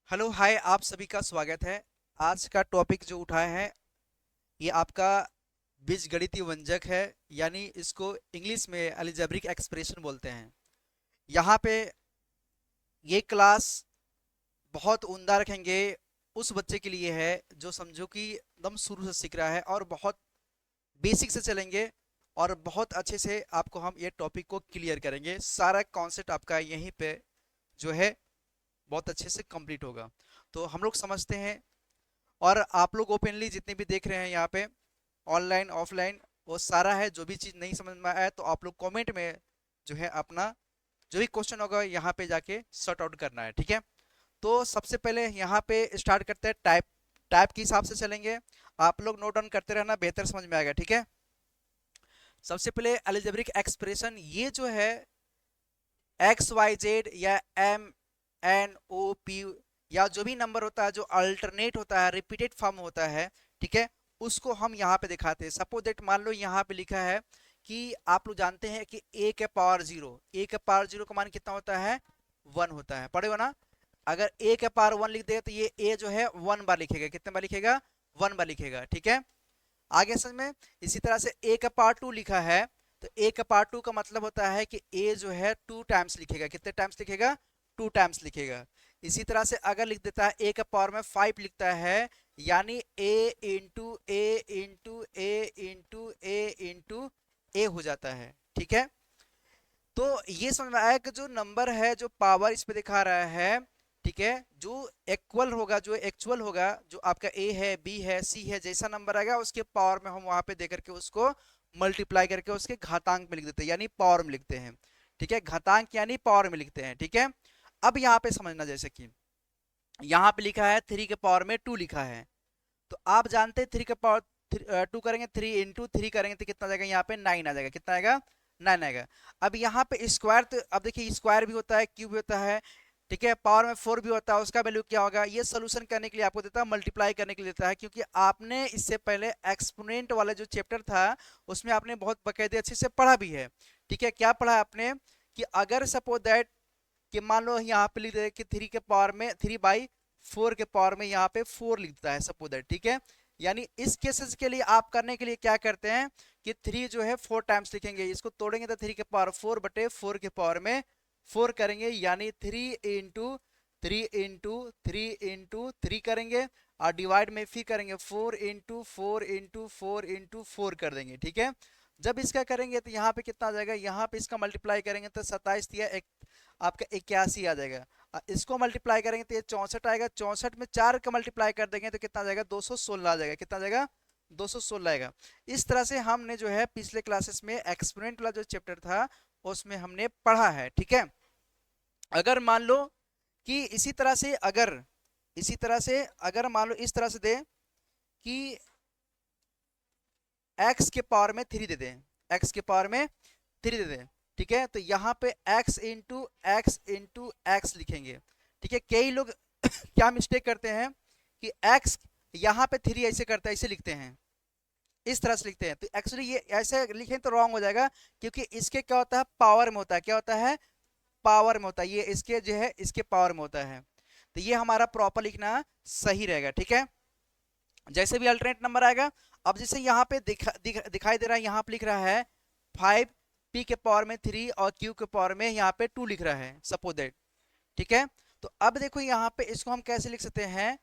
Hello hi, आप सभी का स्वागत है। आज का टॉपिक जो उठाए हैं ये आपका बीजगणितीय व्यंजक है, यानी इसको इंग्लिश में अलजेब्रिक एक्सप्रेशन बोलते हैं। यहाँ पे ये क्लास बहुत उम्दा रखेंगे उस बच्चे के लिए है जो समझो कि एकदम शुरू से सीख रहा है और बहुत बेसिक से चलेंगे और बहुत अच्छे से आपको हम ये टॉपिक को क्लियर करेंगे। सारा कॉन्सेप्ट आपका यहीं पे जो है बहुत अच्छे से कंप्लीट होगा। तो हम लोग समझते हैं, और आप लोग ओपनली जितने भी देख रहे हैं यहाँ पे ऑनलाइन ऑफलाइन, वो सारा है। जो भी चीज़ नहीं समझ में आया तो आप लोग कमेंट में जो है अपना जो भी क्वेश्चन होगा यहाँ पे जाके सॉर्ट आउट करना है, ठीक है। तो सबसे पहले यहाँ पे स्टार्ट करते हैं। टाइप टाइप के हिसाब से चलेंगे। आप लोग नोट डाउन करते रहना, बेहतर समझ में आएगा, ठीक है। सबसे पहले अलजेब्रिक एक्सप्रेशन ये जो है एक्स वाई जेड या एम एन ओ पी या जो भी नंबर होता है जो अल्टरनेट होता है, रिपीटेड फॉर्म होता है, ठीक है, उसको हम यहाँ पे दिखाते हैं। सपोज दैट मान लो यहाँ पे लिखा है कि आप लोग जानते हैं कि ए के पावर जीरो, ए के पावर जीरो का मान कितना होता है, वन होता है, पढ़े हो ना। अगर ए के पावर वन लिख देगा तो ये ए जो है वन बार लिखेगा, कितने बार लिखेगा, वन बार लिखेगा, ठीक है। आगे समझ में। इसी तरह से ए का पावर टू लिखा है तो ए का पावर टू का मतलब होता है कि ए जो है टू टाइम्स लिखेगा, कितने टाइम्स लिखेगा, टू टाइम्स लिखेगा। इसी तरह से अगर लिख देता है ए का पावर में फाइव लिखता है, यानी ए इंटू ए इंटू ए इंटू ए इंटू ए हो जाता है, ठीक है। तो ये समझ में आया कि जो नंबर है, जो पावर इस पे दिखा रहा है, ठीक है, जो इक्वल होगा, जो एक्चुअल होगा, जो आपका ए है, बी है, सी है, जैसा नंबर आएगा उसके पावर में हम वहां पे दे करके उसको मल्टीप्लाई करके उसके घातांक में लिख देते हैं, यानी पावर में लिखते हैं, ठीक है। घातांक यानी पावर में लिखते हैं, ठीक है। अब यहाँ पे समझना, जैसे कि यहाँ पे लिखा है थ्री के पावर में टू लिखा है, तो आप जानते हैं थ्री के पावर टू करेंगे, थ्री इंटू थ्री करेंगे तो कितना जाएगा, यहाँ पे नाइन आ जाएगा, कितना आएगा, नाइन आएगा। अब यहाँ पे स्क्वायर, तो अब देखिए स्क्वायर भी होता है, क्यूब भी होता है, ठीक है, पावर में फोर भी होता है, उसका वैल्यू क्या होगा, ये सोल्यूशन करने के लिए आपको देता है, मल्टीप्लाई करने के लिए देता है, क्योंकि आपने इससे पहले एक्सपोनेंट वाला जो चैप्टर था उसमें आपने बहुत बाकायदे अच्छे से पढ़ा भी है, ठीक है। क्या पढ़ा आपने कि अगर सपोज दैट कि मान लो यहाँ पे लिख दे कि थ्री के पावर में थ्री बाई फोर के पावर में यहाँ पे फोर लिखता है सपोज दैट, ठीक है। यानी इस केसेस के लिए आप करने के लिए क्या करते हैं कि थ्री जो है फोर टाइम्स लिखेंगे, इसको तोड़ेंगे तो थ्री के पावर फोर बटे फोर के पावर में फोर करेंगे, यानी three into three into three into three करेंगे, और डिवाइड में फिर करेंगे four into four into four into four कर देंगे, ठीक है। जब इसका करेंगे तो यहाँ पे कितना आ जाएगा, यहाँ पे इसका मल्टीप्लाई करेंगे तो सत्ताईस दिया एक आपका इक्यासी आ जाएगा। इसको मल्टीप्लाई करेंगे तो ये चौसठ आएगा, चौसठ में चार का मल्टीप्लाई कर देंगे तो कितना आ जाएगा, 216 आ जाएगा, कितना आ जाएगा, 216 आएगा। इस तरह से हमने जो है पिछले क्लासेस में एक्सपोनेंट वाला जो चैप्टर था उसमें हमने पढ़ा है, ठीक है। अगर मान लो कि इसी तरह से अगर मान लो इस तरह से दे कि एक्स के पावर में थ्री दे दें, एक्स के पावर में थ्री दे दें, ठीक है, तो यहाँ पे x into x into x लिखेंगे, ठीक है। कई लोग क्या मिस्टेक करते हैं कि एक्स यहाँ पे थ्री ऐसे करता है, ऐसे लिखते हैं, इस तरह से लिखते हैं, तो एक्चुअली ये ऐसे लिखें तो रॉन्ग हो जाएगा, क्योंकि इसके क्या होता है, पावर में होता है, क्या होता है, पावर में होता है, ये इसके जो है इसके पावर में होता है। तो ये हमारा प्रॉपर लिखना सही रहेगा, ठीक है। जैसे भी अल्टरनेट नंबर आएगा, अब जैसे यहाँ पे दिखाई दे रहा है, यहाँ पे लिख रहा है फाइव, पी के पावर में थ्री और क्यू के पावर में यहाँ पे टू लिख रहा है सपोज दैट, ठीक है। तो अब देखो यहाँ पे इसको हम कैसे लिख सकते हैं,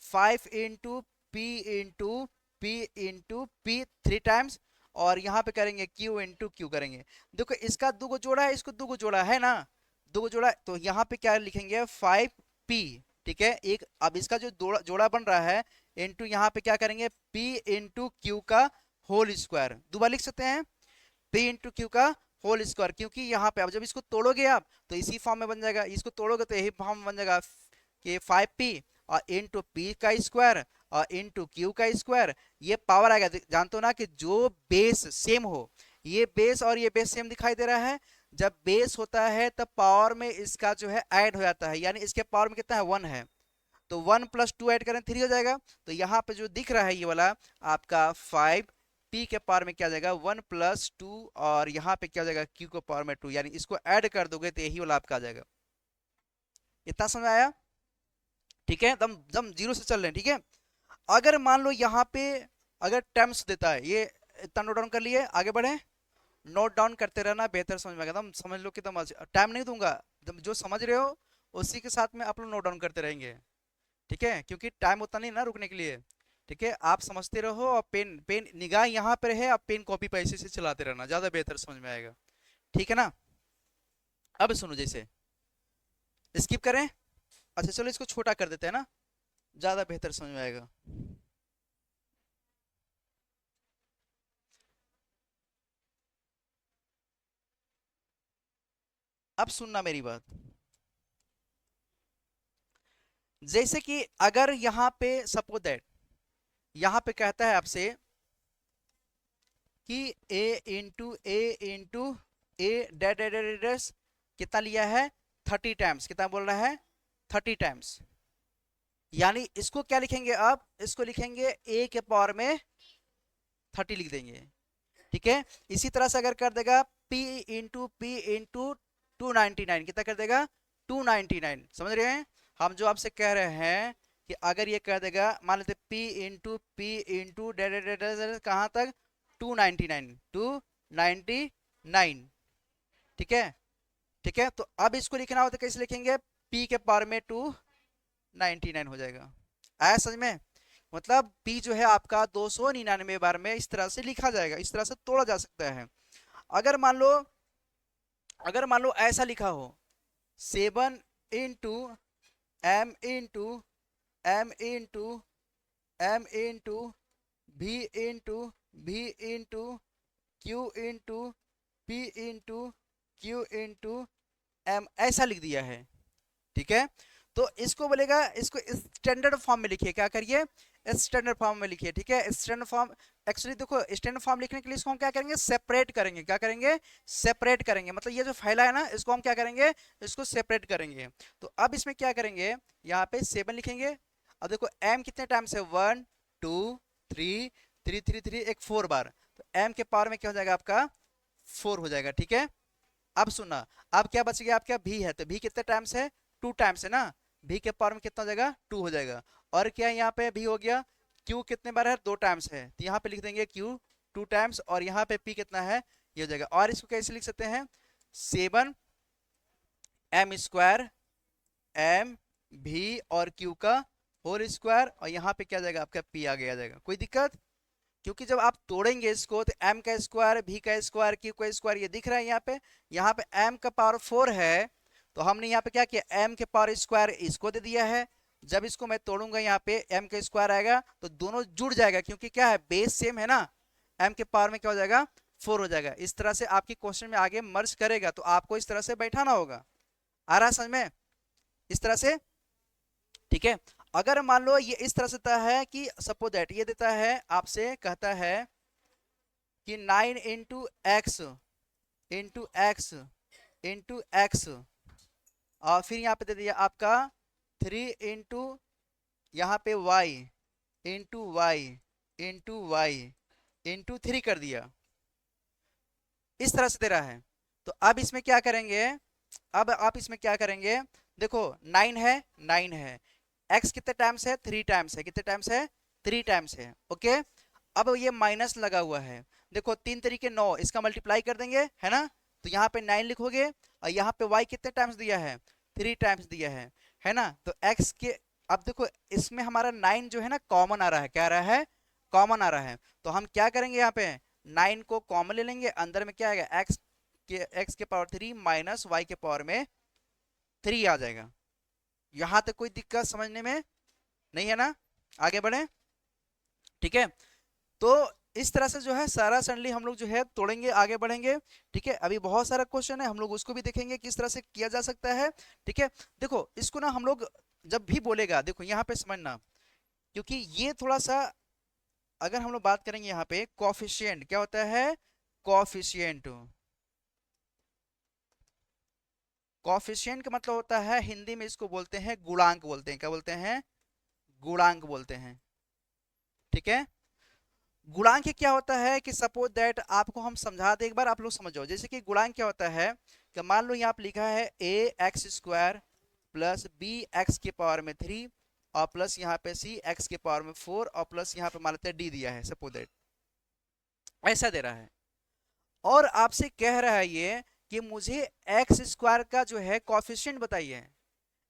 five into P into P three times, और यहाँ पे करेंगे क्यू इंटू क्यू करेंगे। देखो इसका दो गो जोड़ा है, इसको दो गो जोड़ा है ना, दो गो जोड़ा, तो यहाँ पे क्या लिखेंगे, फाइव पी, ठीक है। एक अब इसका जो जोड़ा बन रहा है इंटू यहाँ पे क्या करेंगे, पी इंटू क्यू का होल स्क्वायर, दोबारा लिख सकते हैं पी इंटू क्यू का होल स्क्वायर, क्योंकि यहाँ पे अब जब इसको तोड़ोगे आप तो इसी फॉर्म में बन जाएगा, इसको तोड़ोगे तो यही फॉर्म में बन जाएगा कि फाइव पी और इंटू पी का स्क्वायर और इंटू क्यू का स्क्वायर, ये पावर आएगा। जानते हो ना कि जो बेस सेम हो, ये बेस और ये बेस सेम दिखाई दे रहा है, जब बेस होता है तब पावर में इसका जो है ऐड हो जाता है, यानी इसके पावर में कितना है, वन है, तो वन प्लस टू ऐड करें थ्री हो जाएगा। तो यहाँ पे जो दिख रहा है ये वाला आपका फाइव पी के पावर में क्या जाएगा, वन प्लस टू, और यहाँ पे क्या जाएगा, क्यू के पावर में टू, यानी इसको ऐड कर दोगे तो यही वाला आपका आ जाएगा। इतना समझ आया। ठीक है, एकदम एकदम जीरो से चल रहे हैं, ठीक है। अगर मान लो यहाँ पे अगर टर्म्स देता है, ये इतना नोट डाउन कर लिए, आगे बढ़े। नोट डाउन करते रहना, बेहतर समझ में आएगा, एकदम समझ लो कि एकदम टाइम नहीं दूंगा, एकदम जो समझ रहे हो उसी के साथ में आप लोग नोट डाउन करते रहेंगे, ठीक है, क्योंकि टाइम उतना नहीं ना रुकने के लिए। ठीक है, आप समझते रहो और पेन पेन निगाह यहाँ पर है, आप पेन कॉपी पे ऐसे से चलाते रहना, ज्यादा बेहतर समझ में आएगा, ठीक है ना। अब सुनो, जैसे स्किप करें, अच्छा चलो इसको छोटा कर देते हैं ना, ज्यादा बेहतर समझ में आएगा। अब सुनना मेरी बात, जैसे कि अगर यहाँ पे सपोज दैट यहाँ पे कहता है आपसे कि a इंटू ए डैश कितना लिया है, 30 टाइम्स, कितना बोल रहा है, 30 टाइम्स। यानी इसको क्या लिखेंगे, आप इसको लिखेंगे a के पावर में 30 लिख देंगे, ठीक है। इसी तरह से अगर कर देगा p इंटू 299, कितना कर देगा, 299, समझ रहे हैं। हम जो आपसे कह रहे हैं कि अगर ये कर देगा, मान लेते p इंटू कहाँ तक, 299, ठीक है, ठीक है। तो अब इसको लिखना हो तो कैसे लिखेंगे, p के पावर में 299 हो जाएगा, आया समझ में। मतलब p जो है आपका 299 बार में इस तरह से लिखा जाएगा, इस तरह से तोड़ा जा सकता है। अगर मान लो, अगर मान लो ऐसा लिखा हो, 7 into m into m into v into q into p into ऐसा लिख दिया है, ठीक है। तो इसको बोलेगा, इसको स्टैंडर्ड फॉर्म में लिखिए, क्या करिए, स्टैंडर्ड फॉर्म में लिखिए, ठीक है। स्टैंडर्ड फॉर्म, एक्चुअली देखो स्टैंडर्ड फॉर्म लिखने के लिए इसको हम क्या करेंगे, सेपरेट करेंगे, क्या करेंगे, सेपरेट करेंगे, मतलब ये जो फैला है ना इसको हम क्या करेंगे, इसको सेपरेट करेंगे। तो अब इसमें क्या करेंगे, यहाँ पे 7 लिखेंगे। अब देखो m कितने टाइम्स है, 1 2 3, 3 3 3, एक 4 बार, तो m के पावर में क्या हो जाएगा आपका, 4 हो जाएगा, ठीक है। अब सुनना, अब क्या बच गया आपका v है, तो v कितने टाइम्स है, 2 टाइम्स है ना, v के पावर में कितना हो जाएगा, 2 हो जाएगा। और क्या यहाँ पे v हो गया, q कितने बार है, 2 टाइम्स है, तो यहाँ पे लिख देंगे q 2 टाइम्स, और यहाँ पे p कितना है, ये हो जाएगा। और इसको कैसे लिख सकते हैं, 7 m² m v और q का होल स्क्वायर, और यहाँ पे क्या जाएगा आपका p आगे आ जाएगा, कोई दिक्कत। क्योंकि जब आप तोड़ेंगे इसको तो m का स्क्वायर, v का स्क्वायर, q का स्क्वायर ये दिख रहा है यहाँ पे m का पावर 4 है, तो हमने यहाँ पे क्या किया, m के पावर स्क्वायर इसको दे दिया है। जब इसको मैं तोड़ूंगा यहाँ पे m का स्क्वायर आएगा तो दोनों जुड़ जाएगा, क्योंकि क्या है, बेस सेम है ना, m के पावर में क्या हो जाएगा, 4 हो जाएगा। इस तरह से आपकी क्वेश्चन में आगे मर्ज करेगा, तो आपको इस तरह से बैठाना होगा, आ रहा है समझ में, इस तरह से, ठीक है। अगर मान लो ये इस तरह से देता है कि सपोज दैट ये देता है आपसे, कहता है कि 9 इंटू एक्स और फिर यहाँ पे दे दिया आपका 3 इंटू यहाँ पे y इंटू 3 कर दिया, इस तरह से दे रहा है। तो अब इसमें क्या करेंगे, अब आप इसमें क्या करेंगे, देखो 9 है, x कितने टाइम्स है, 3 टाइम्स है, कितने टाइम्स है, 3 टाइम्स है, ओके। अब ये माइनस लगा हुआ है, देखो 3 3 9, इसका मल्टीप्लाई कर देंगे, है ना, तो यहाँ पे 9 लिखोगे, और यहाँ पे y कितने टाइम्स दिया है, 3 टाइम्स दिया है ना। तो x के, अब देखो इसमें हमारा 9 जो है ना कॉमन आ रहा है, क्या आ रहा है, कॉमन आ रहा है। तो हम क्या करेंगे, यहाँ पे 9 को कॉमन ले लेंगे, अंदर में क्या आएगा, x के पावर 3 माइनस y के पावर में 3 आ जाएगा। यहाँ तक कोई दिक्कत समझने में नहीं है ना, आगे बढ़े, ठीक है। तो इस तरह से जो है सारा सडनली हम लोग जो है तोड़ेंगे, आगे बढ़ेंगे, ठीक है। अभी बहुत सारा क्वेश्चन है, हम लोग उसको भी देखेंगे किस तरह से किया जा सकता है, ठीक है। देखो इसको ना हम लोग जब भी बोलेगा, देखो यहाँ पे समझना, क्योंकि ये थोड़ा सा, अगर हम लोग बात करेंगे यहाँ पे कोफिशिएंट, क्या होता है, कोफिशिएंट, कोफिशिएंट का मतलब होता है, हिंदी में इसको बोलते हैं गुणांक बोलते हैं, क्या बोलते हैं, गुणांक बोलते हैं, ठीक है। गुणांक क्या होता है कि सपोज दैट आपको हम समझा दे, एक बार आप लोग समझो, जैसे कि गुणांक क्या होता है कि मान लो यहाँ पे लिखा है a x² plus b x के पावर में 3 और प्लस यहाँ पे सी एक्स के पावर में 4 और प्लस यहाँ पे मान लेते हैं डी दिया है, सपोज दैट ऐसा दे रहा है। और आपसे कह रहा है ये कि मुझे एक्स स्क्वायर का जो है कॉफिशिएंट बताइए,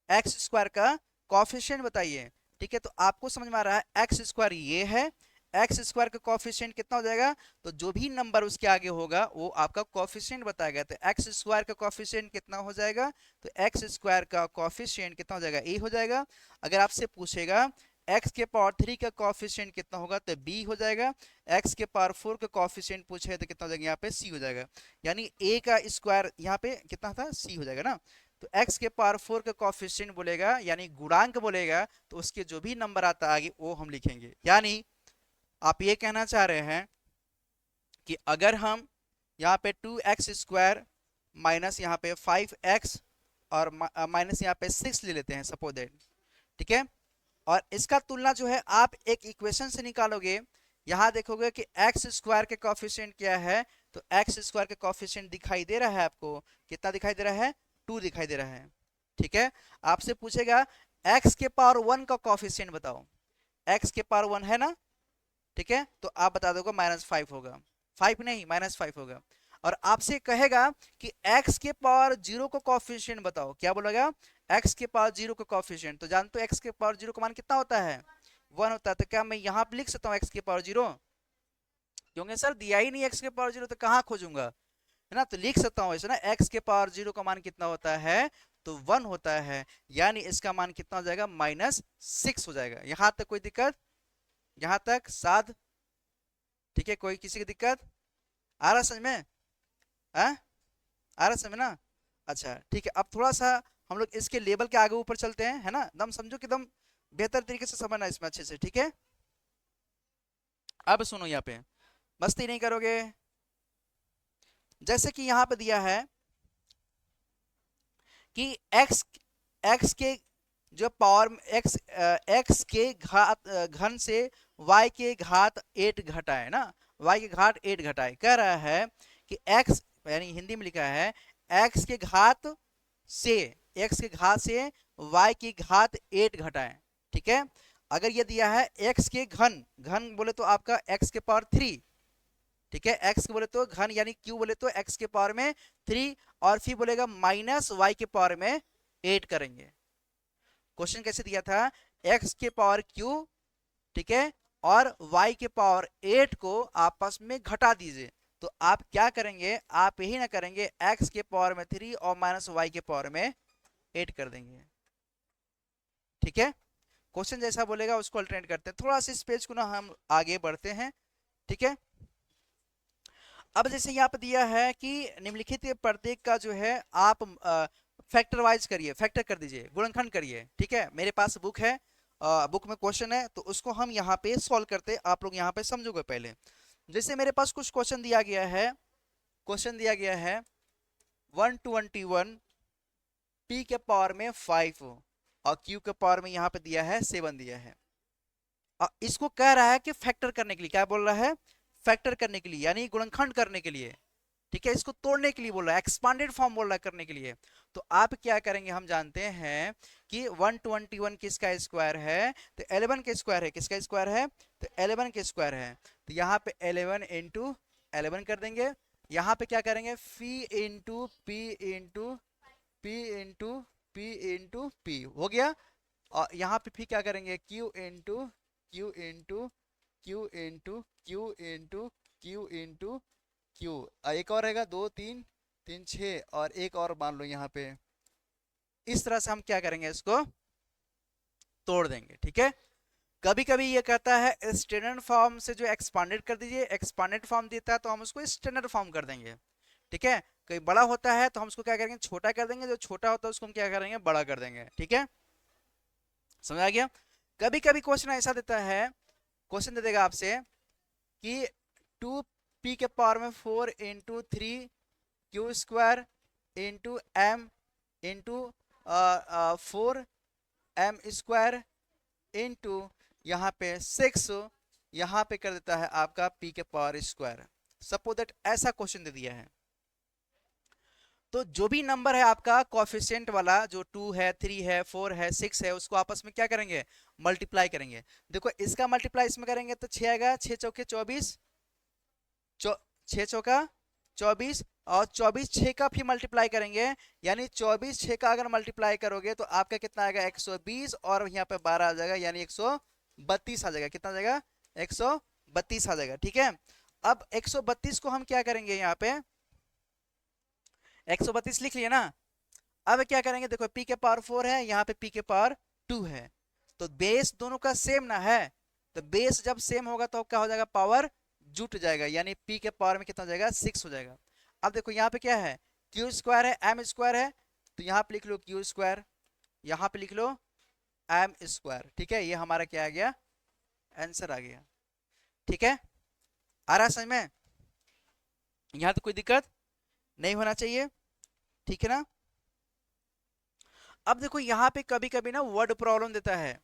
एक्स स्क्वायर का कॉफिशिएंट बताइए। ठीक है, तो आपको समझ में आ रहा है एक्स स्क्वायर ये है, एक्स स्क्वायर का कॉफिशिएंट कितना हो जाएगा, तो जो भी नंबर उसके आगे होगा वो आपका कॉफिशिएंट बताएगा। तो एक्स स्क्वायर का कॉफिशिएंट कितना हो जाएगा, तो एक्स स्क्वायर का कॉफिशिएंट कितना हो जाएगा, ए हो जाएगा। अगर आपसे पूछेगा एक्स के पावर 3 का कॉफिशिएंट कितना होगा, तो बी हो जाएगा। एक्स के पावर 4 का कॉफिशिएंट पूछे तो कितना हो जाएगा, यहाँ पे सी हो जाएगा। यानी ए का स्क्वायर यहाँ पे कितना था, सी हो जाएगा ना। तो x के पावर 4 का कॉफिशिएंट बोलेगा यानी गुणांक बोलेगा, तो उसके जो भी नंबर आता है आगे वो हम लिखेंगे। यानी आप ये कहना चाह रहे हैं कि अगर हम यहाँ पे 2x स्क्वायर माइनस यहाँ पे 5x और माइनस यहाँ पे 6 ले लेते हैं सपोज दैट, ठीक है, और इसका तुलना जो है आप एक इक्वेशन से निकालोगे, यहाँ देखोगे कि एक्स स्क्वायर के कॉफिशिएंट क्या है, तो एक्स स्क्वायर के कॉफिशिएंट दिखाई दे रहा है आपको, कितना दिखाई दे रहा है, 2 दिखाई दे रहा है। ठीक है, आपसे पूछेगा एक्स के पावर 1 का कॉफिशिएंट बताओ, एक्स के पावर 1 है ना, ठीक है, तो आप बता दोगे -5 होगा, 5 नहीं -5 होगा। और आपसे कहेगा कि x के पावर 0 को कॉफिशिएंट बताओ, क्या बोलेगा, x के पावर 0 को कॉफिशिएंट, तो जानते हो x के पावर 0 का मान कितना होता है, 1 होता है। तो क्या मैं यहाँ पे लिख सकता हूँ x के पावर 0, क्योंकि सर दिया ही नहीं x के पावर 0, तो कहाँ खोजूंगा, है ना, तो लिख सकता हूँ ऐसे ना, x के पावर 0 का मान कितना होता है, तो 1 होता है। यानी इसका मान कितना हो जाएगा, -6 हो जाएगा। यहाँ तक कोई दिक्कत, यहाँ तक साध, ठीक है, कोई किसी की दिक्कत आ रहा समझ में, आ रहा समझ ना। अच्छा ठीक है, अब थोड़ा सा हम लोग इसके लेवल के आगे ऊपर चलते हैं, है ना, दम समझो कि दम बेहतर तरीके से समझना इसमें अच्छे से, ठीक है। अब सुनो, यहाँ पे मस्ती नहीं करोगे। जैसे कि यहाँ पे दिया है कि x x के जो पावर x के घात घन से y के घात 8 घटाए ना, y के घात 8 घटाए, कह रहा है कि x यानी हिंदी में लिखा है x के घात से, x के घात से y की घात 8 घटाएं। ठीक है, अगर ये दिया है x के घन, घन बोले तो आपका x के पावर 3, ठीक है, x के बोले तो घन यानी q बोले तो x के पावर में 3, और फिर बोलेगा माइनस y के पावर में 8 करेंगे। क्वेश्चन कैसे दिया था, x के पावर q, ठीक है, और y के पावर 8 को आपस में घटा दीजिए। तो आप क्या करेंगे, आप यही ना करेंगे x के पावर में 3 और माइनस y के पावर में 8 कर देंगे। ठीक है, क्वेश्चन जैसा बोलेगा उसको अल्टरनेट करते हैं। थोड़ा सा इस पेज को ना हम आगे बढ़ते हैं, ठीक है। अब जैसे यहाँ पे दिया है कि निम्नलिखित प्रत्येक का जो है आप फैक्टर वाइज करिए, फैक्टर कर दीजिए, गुणनखंड करिए। ठीक है, मेरे पास बुक है, बुक में क्वेश्चन है, तो उसको हम यहाँ पे सॉल्व करते, आप लोग यहाँ पे समझोगे पहले। जैसे मेरे पास कुछ क्वेश्चन दिया गया है, क्वेश्चन दिया गया है 121 p के पावर में 5 और q के पावर में यहाँ पे दिया है 7 दिया है। इसको कह रहा है कि फैक्टर करने के लिए, क्या बोल रहा है, फैक्टर करने के लिए यानी गुणनखंड करने के लिए। ठीक है, इसको तोड़ने के लिए बोल रहा है, एक्सपांडेड फॉर्म बोल रहा है करने के लिए। तो आप क्या करेंगे, हम जानते हैं कि 121 किसका स्क्वायर है, तो 11 के स्क्वायर है, किसका स्क्वायर है, तो 11 के स्क्वायर है। तो यहाँ पे 11 इंटू 11 कर देंगे, यहाँ पे क्या करेंगे, phi into P into P into P into P हो गया। और यहाँ पे फिर क्या करेंगे, Q into Q into Q into Q into Q into Q, एक और रहेगा 2 3 3 6 और एक और मान लो यहाँ पे। इस तरह से हम क्या करेंगे, इसको तोड़ देंगे। ठीक है, कभी कभी ये कहता है स्टैंडर्ड फॉर्म से जो एक्सपांडेड कर दीजिए, एक्सपांडेड फॉर्म देता है तो हम उसको स्टैंडर्ड फॉर्म कर देंगे। ठीक है, कोई बड़ा होता है तो हम उसको क्या करेंगे, छोटा कर देंगे, जो छोटा होता है उसको हम क्या करेंगे, बड़ा कर देंगे। ठीक है, समझ आ गया। कभी कभी क्वेश्चन ऐसा देता है, क्वेश्चन दे देगा आपसे कि 2p के पावर में 4 into 3 Q square into M into 4 M square into यहाँ पे 6, यहाँ पे कर देता है आपका p के पावर स्क्वायर। सपोज दैट ऐसा क्वेश्चन दे दिया है, तो जो भी नंबर है आपका कोफिशिएंट वाला, जो 2 है, 3 है, 4 है, 6 है, उसको आपस में क्या करेंगे, मल्टीप्लाई करेंगे। देखो इसका मल्टीप्लाई इसमें करेंगे तो 6 आएगा, 6 चौके 24, 6 चौका 24, और 24 6 का फिर मल्टीप्लाई करेंगे, यानी 24 6 का अगर मल्टीप्लाई करोगे तो आपका कितना आएगा 120, और यहाँ पे 12 आ जाएगा, यानी 132 आ जाएगा। कितना आ जाएगा, 132 आ जाएगा। ठीक है, अब 132 को हम क्या करेंगे, यहाँ पे 132 लिख लिए ना। अब क्या करेंगे, देखो p के पावर 4 है, यहाँ पे p के पावर 2 है, तो बेस दोनों का सेम ना है, तो बेस जब सेम होगा तो क्या हो जाएगा, पावर जुट जाएगा, यानी p के पावर में कितना हो जाएगा, 6 हो जाएगा। अब देखो यहाँ पे क्या है, क्यू स्क्वायर है, एम स्क्वायर है, तो यहाँ पे लिख लो क्यू स्क्वायर, यहाँ पे लिख लो एम स्क्वायर। ठीक है, ये हमारा क्या आ गया, आंसर आ गया। ठीक है, आ रहा है समझ में, यहाँ तो कोई दिक्कत नहीं होना चाहिए। ठीक है ना। अब देखो यहाँ पे कभी कभी ना वर्ड प्रॉब्लम देता है,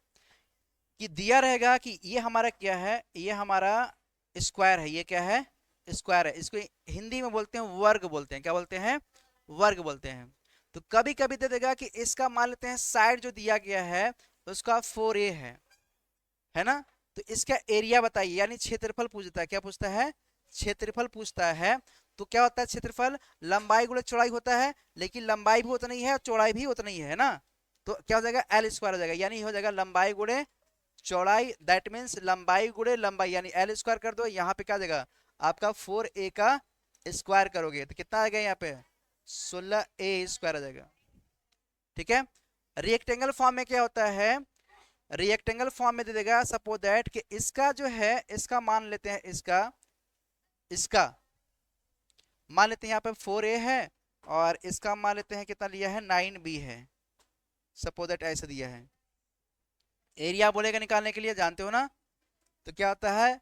कि दिया रहेगा कि ये हमारा क्या है, ये हमारा स्क्वायर है, ये क्या है, स्क्वायर है, इसको हिंदी में बोलते हैं वर्ग, बोलते हैं क्या बोलते हैं, वर्ग बोलते हैं। तो कभी कभी दे देगा कि इसका मान लेते हैं साइड जो दिया गया है तो उसका 4a है ना, तो इसका एरिया बताइए, यानी क्षेत्रफल पूछता है। क्या पूछता है, क्षेत्रफल पूछता है। तो क्या होता है क्षेत्रफल, लंबाई गुणे चौड़ाई होता है, लेकिन लंबाई भी उतना ही है और चौड़ाई भी उतना ही है ना, तो क्या हो जाएगा, एल स्क्वायर हो जाएगा, यानी हो जाएगा लंबाई गुणे चौड़ाई, दैट मीन्स लंबाई गुणे लंबाई, यानी एल स्क्वायर कर दो, यहाँ पे क्या आ जाएगा आपका 4a का स्क्वायर करोगे तो कितना आ गया, यहाँ पे 16a स्क्वायर आ जाएगा। ठीक है, रिएक्टेंगल फॉर्म में क्या होता है, रिएक्टेंगल फॉर्म में दे देगा सपोज दैट कि इसका जो है, इसका मान लेते हैं, इसका इसका मान लेते हैं यहाँ पे 4a है, और इसका मान लेते हैं कितना लिया है, 9b है, सपोज दैट ऐसे दिया है। एरिया बोलेगा निकालने के लिए, जानते हो ना, तो क्या होता है,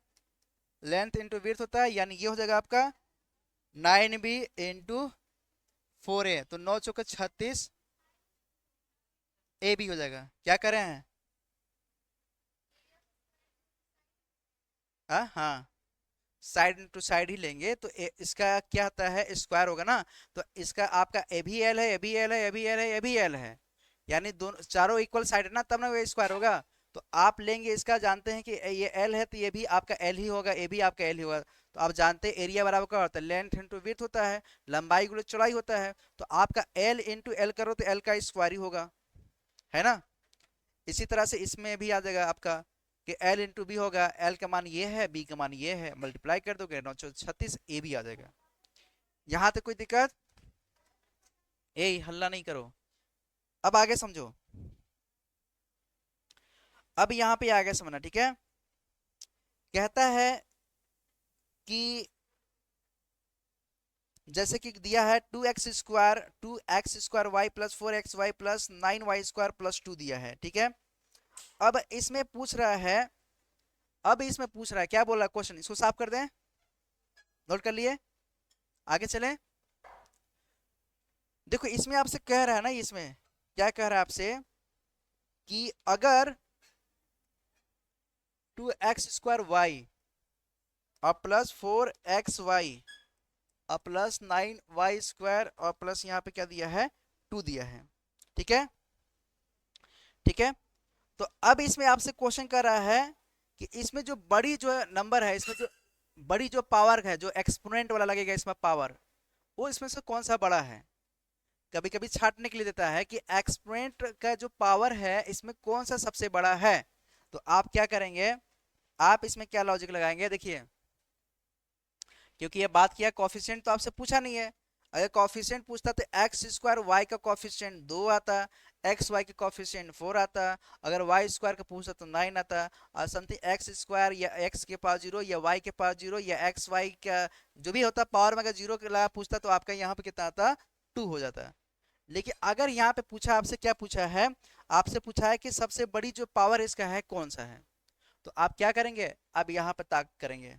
लेंथ इंटू विड्थ होता है, यानी ये हो जाएगा आपका 9b इंटू 4a, तो 9 चौके 36 ab हो जाएगा। क्या कर रहे हैं, हाँ साइड टू साइड ही लेंगे, तो इसका क्या होता है, स्क्वायर होगा ना, तो इसका आपका ए भी एल है, ए भी एल है, ए भी एल है, ए भी एल है, यानी दोनों चारों इक्वल साइड है ना, तब ना वो स्क्वायर होगा। तो आप लेंगे इसका, जानते हैं कि ये एल है तो ये भी आपका एल ही होगा, ए भी आपका एल ही होगा। तो आप जानते हैं एरिया बराबर क्या होता है, लेंथ इंटू विड्थ होता है, लंबाई गुणे चौड़ाई होता है, तो आपका एल इंटू एल करो तो एल का स्क्वायर ही होगा, है ना। इसी तरह से इसमें भी आ जाएगा आपका कि एल इंटू बी होगा, एल का मान ये है, बी का मान ये है, मल्टीप्लाई कर दोगे 936 ए भी आ जाएगा। यहां तक कोई दिक्कत, ए हल्ला नहीं करो, अब आगे समझो, अब यहाँ पे आगे समझना। ठीक है, कहता है कि जैसे कि दिया है 2x square Y plus 4xy plus 9y square plus 2 दिया है। ठीक है, अब इसमें पूछ रहा है, अब इसमें पूछ रहा है, क्या बोल रहा है क्वेश्चन, इसको साफ कर दें, नोट कर लिए, आगे चलें। देखो इसमें आपसे कह रहा है ना, इसमें क्या कह रहा है आपसे, कि अगर 2x स्क्वायर वाई और प्लस 4xy और प्लस 9y स्क्वायर और प्लस यहाँ पे क्या दिया है, 2 दिया है। ठीक है, ठीक है, तो अब इसमें आपसे क्वेश्चन कर रहा है कि इसमें जो बड़ी जो नंबर है, इसमें जो बड़ी जो पावर है, जो एक्सपोनेंट वाला लगेगा इसमें पावर, वो इसमें से कौन सा बड़ा है। कभी कभी छांटने के लिए देता है कि एक्सपोनेंट का जो पावर है इसमें कौन सा सबसे बड़ा है। तो आप क्या करेंगे, आप इसमें क्या लॉजिक लगाएंगे, देखिए, क्योंकि ये बात किया कॉफिशिएंट तो आपसे पूछा नहीं है, अगर कॉफिशिएंट पूछता तो एक्स स्क्वायर वाई का कॉफिशिएंट 2 आता, एक्स वाई का कॉफिशिएंट 4 आता, अगर वाई स्क्वायर का पूछता तो 9 आता, और समथिंग एक्स स्क्वायर या एक्स के पास 0 या वाई के पास 0 या एक्स वाई का जो भी होता पावर में अगर 0 के लगा पूछता तो आपका यहाँ पे कितना आता, 2 हो जाता। लेकिन अगर यहाँ पे पूछा आपसे, क्या पूछा है, आपसे पूछा है कि सबसे बड़ी जो पावर इसका है कौन सा है, तो आप क्या करेंगे, अब यहाँ पे ताक करेंगे,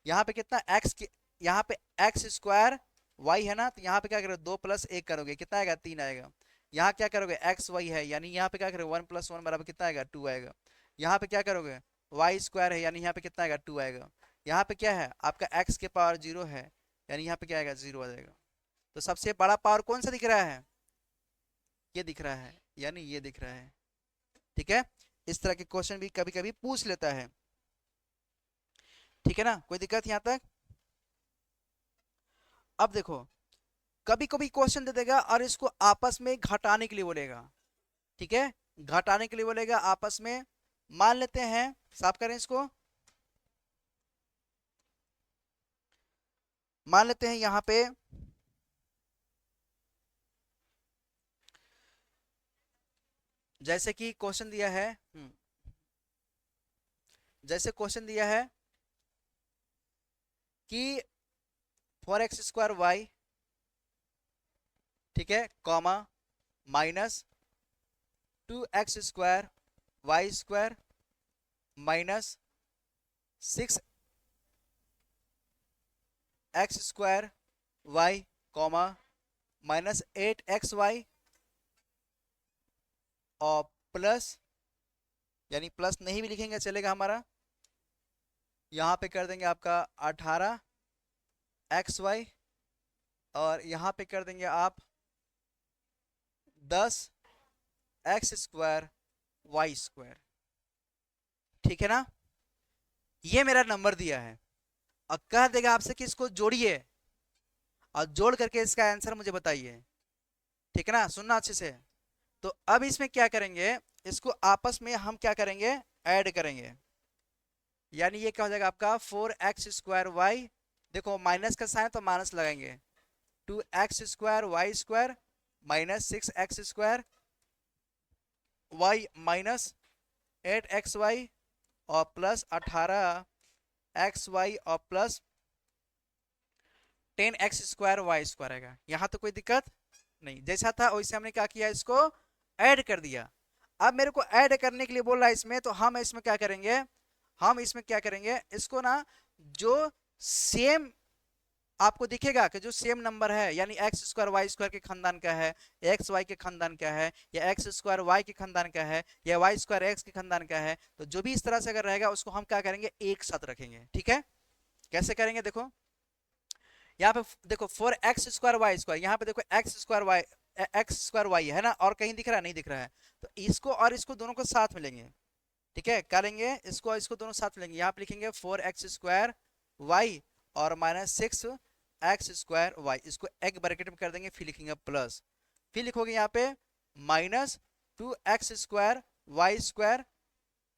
यहाँ पे कितना एक्स, यहाँ पे एक्स स्क्वायर वाई है ना, तो यहाँ पे क्या करोगे, 2 प्लस 1 करोगे, कितना आएगा, 3 आएगा। यहाँ क्या करोगे, एक्स वाई है, यानी यहाँ पे क्या करोगे, 1 प्लस 1 बराबर कितना आएगा, 2 आएगा। यहाँ पे क्या करोगे, वाई स्क्वायर है, यानी यहाँ पे कितना आएगा, 2 आएगा। यहाँ पे क्या है आपका एक्स के पावर 0 है, यानी यहाँ पे क्या आएगा, 0 आ जाएगा। तो सबसे बड़ा पावर कौन सा दिख रहा है? ये दिख रहा है, यानी ये दिख रहा है। ठीक है, इस तरह के क्वेश्चन भी कभी कभी पूछ लेता है। ठीक है ना, कोई दिक्कत यहाँ तक? अब देखो, कभी कभी क्वेश्चन दे देगा और इसको आपस में घटाने के लिए बोलेगा। ठीक है, घटाने के लिए बोलेगा आपस में। मान लेते हैं, साफ करें इसको, मान लेते हैं यहां पे जैसे कि क्वेश्चन दिया है, जैसे क्वेश्चन दिया है कि 4x² y, ठीक है, comma minus 2x² y² minus 6x² y, comma minus 8xy और प्लस, यानी प्लस नहीं भी लिखेंगे चलेगा हमारा, यहाँ पे कर देंगे आपका 18xy और यहाँ पे कर देंगे आप 10x² ठीक है ना। ये मेरा नंबर दिया है और कह देगा आपसे कि इसको जोड़िए और जोड़ करके इसका आंसर मुझे बताइए। ठीक है ना, सुनना अच्छे से। तो अब इसमें क्या करेंगे, इसको आपस में हम क्या करेंगे, ऐड करेंगे। यानी ये क्या हो जाएगा आपका 4x² y, देखो माइनस का साइन तो माइनस लगाएंगे, 2x² y² minus 6x² y minus 8xy और प्लस 18xy और प्लस 10x² y² आएगा। यहाँ तो कोई दिक्कत नहीं, जैसा था वैसे हमने क्या किया, इसको ऐड कर दिया। अब मेरे को ऐड करने के लिए बोल रहा है इसमें, तो हम इसमें क्या करेंगे, हम इसमें क्या करेंगे, इसको ना जो सेम आपको दिखेगा कि जो सेम नंबर है, यानी x² y² के खानदान का है, एक्स वाई के खानदान का है, या x² y के खानदान का है, या y² x के खानदान का है, तो जो भी इस तरह से अगर रहेगा उसको हम क्या करेंगे, एक साथ रखेंगे। ठीक है, कैसे करेंगे, देखो यहाँ पे देखो 4x² y², यहाँ पे देखो x² y है ना, और कहीं दिख रहा है, नहीं दिख रहा है, तो इसको और इसको दोनों को साथ में लेंगे। ठीक है, क्या लेंगे, इसको इसको दोनों साथ में लेंगे। यहाँ पे लिखेंगे 4x² y और माइनस 6x² y, इसको एक ब्रैकेट में कर देंगे, फिर लिखेंगे प्लस, फिर लिखोगे यहाँ पे माइनस 2x² y²।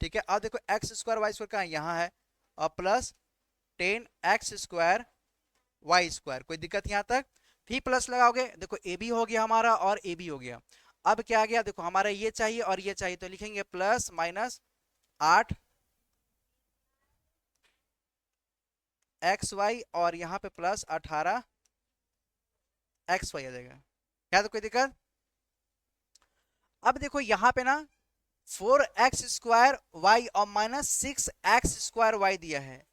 ठीक है, अब देखो x² y² कहाँ है, यहाँ है, और प्लस 10x² y²। कोई दिक्कत यहाँ तक? फिर प्लस लगाओगे, देखो ए बी हो गया हमारा और ए बी हो गया। अब क्या आ गया, देखो हमारा ये चाहिए और ये चाहिए, तो लिखेंगे प्लस माइनस 8xy और यहाँ पे प्लस 18xy आ जाएगा। क्या तो कोई दिक्कत? अब देखो यहाँ पे ना 4x² y और माइनस 6x² y दिया है,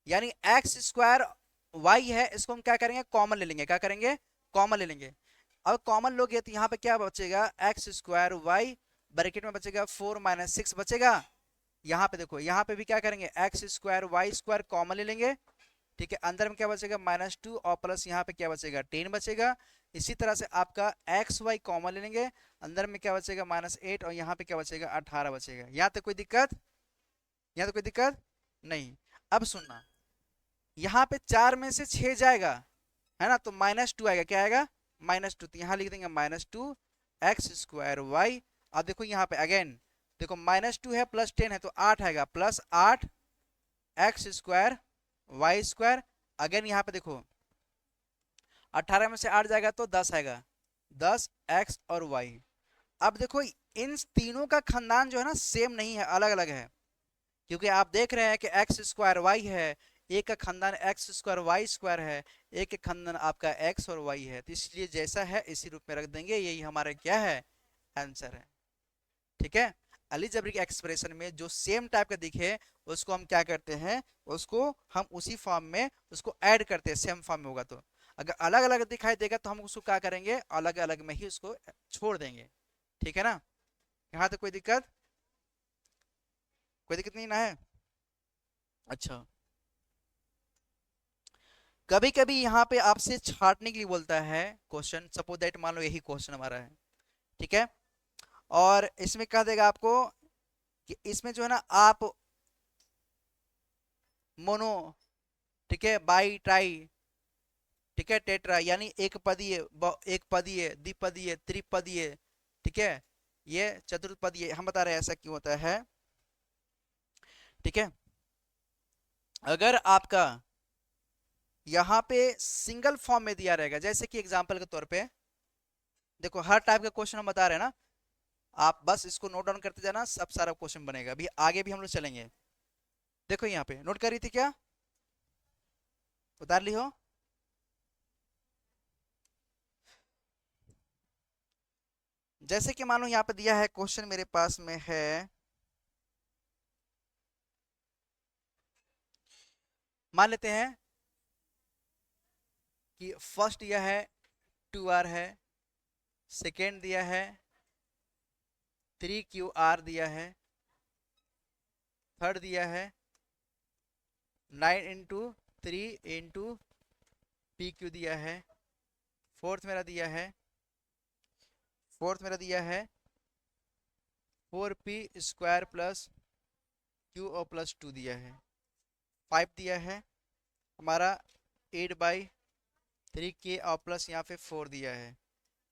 यानी x² y है, इसको हम क्या करेंगे, कॉमन ले लेंगे। क्या करेंगे, कॉमन ले लेंगे। अब कॉमन लोगे तो यहाँ पे क्या बचेगा, x² y ब्रैकेट में बचेगा 4 माइनस 6 बचेगा। यहाँ पे देखो, यहाँ पे भी क्या करेंगे, x² y² कॉमन ले लेंगे। ठीक है, अंदर में क्या बचेगा, -2 और प्लस यहाँ पे क्या बचेगा, 10 बचेगा। इसी तरह से आपका xy कॉमन ले लेंगे, अंदर में क्या बचेगा, -8 और यहाँ पे क्या बचेगा, 18 बचेगा। यहाँ तक कोई दिक्कत? यहाँ तो कोई दिक्कत नहीं। अब सुनना, यहाँ पे 4 में से 6 जाएगा, है ना, तो -2 आएगा। क्या आएगा, -2, तो यहाँ लिख देंगे -2x²y। अब देखो यहाँ पे अगेन देखो -2 है प्लस 10 है, तो 8 आएगा, प्लस 8x²y²। अगेन यहाँ पे देखो 18 में से 8 जाएगा तो 10 आएगा, 10x और y। अब देखो इन तीनों का खानदान जो है ना सेम नहीं है, अलग अलग है, क्योंकि आप देख रहे हैं कि x²y है, एक का खानदान x²y² है, एक का खानदान आपका x और y है, तो इसलिए जैसा है इसी रूप में रख देंगे, यही हमारा क्या है, आंसर है। ठीक है, अलजेब्रिक एक्सप्रेशन में जो सेम टाइप का दिखे उसको हम क्या करते हैं, उसको हम उसी फॉर्म में उसको ऐड करते हैं, सेम फॉर्म में होगा तो। अगर अलग अलग दिखाई देगा तो हम उसको क्या करेंगे, अलग अलग में ही उसको छोड़ देंगे। ठीक है ना, यहाँ तक कोई दिक्कत? कोई दिक्कत नहीं ना है? अच्छा, कभी कभी यहाँ पे आपसे छांटने के लिए बोलता है क्वेश्चन, सपोज दैट मान लो यही क्वेश्चन हमारा है, ठीक है, और इसमें कह देगा आपको कि इसमें जो है ना आप मोनो, ठीक है, बाई ट्राई, ठीक है, टेट्रा यानी एक पदीय, एक पदीय, द्विपदीय, त्रिपदीय, ठीक है, ये चतुर्पदीय, हम बता रहे हैं ऐसा क्यों होता है, ठीक है। अगर आपका यहाँ पे सिंगल फॉर्म में दिया रहेगा, जैसे कि एग्जांपल के तौर पे देखो हर टाइप का क्वेश्चन हम बता रहे हैं ना, आप बस इसको नोट डाउन करते जाना, सब सारा क्वेश्चन बनेगा, अभी आगे भी हम लोग चलेंगे। देखो यहाँ पे नोट करी थी क्या, उतार ली हो? जैसे कि मान लो यहाँ पे दिया है क्वेश्चन मेरे पास में है, मान लेते हैं कि फर्स्ट दिया है 2r है, सेकेंड दिया है 3qr दिया है, थर्ड दिया है 9 into 3 into pq दिया है, फोर्थ मेरा दिया है, four P square plus Q O plus 2 दिया है, फाइव दिया है हमारा 8/3 के और प्लस यहाँ पे 4 दिया है।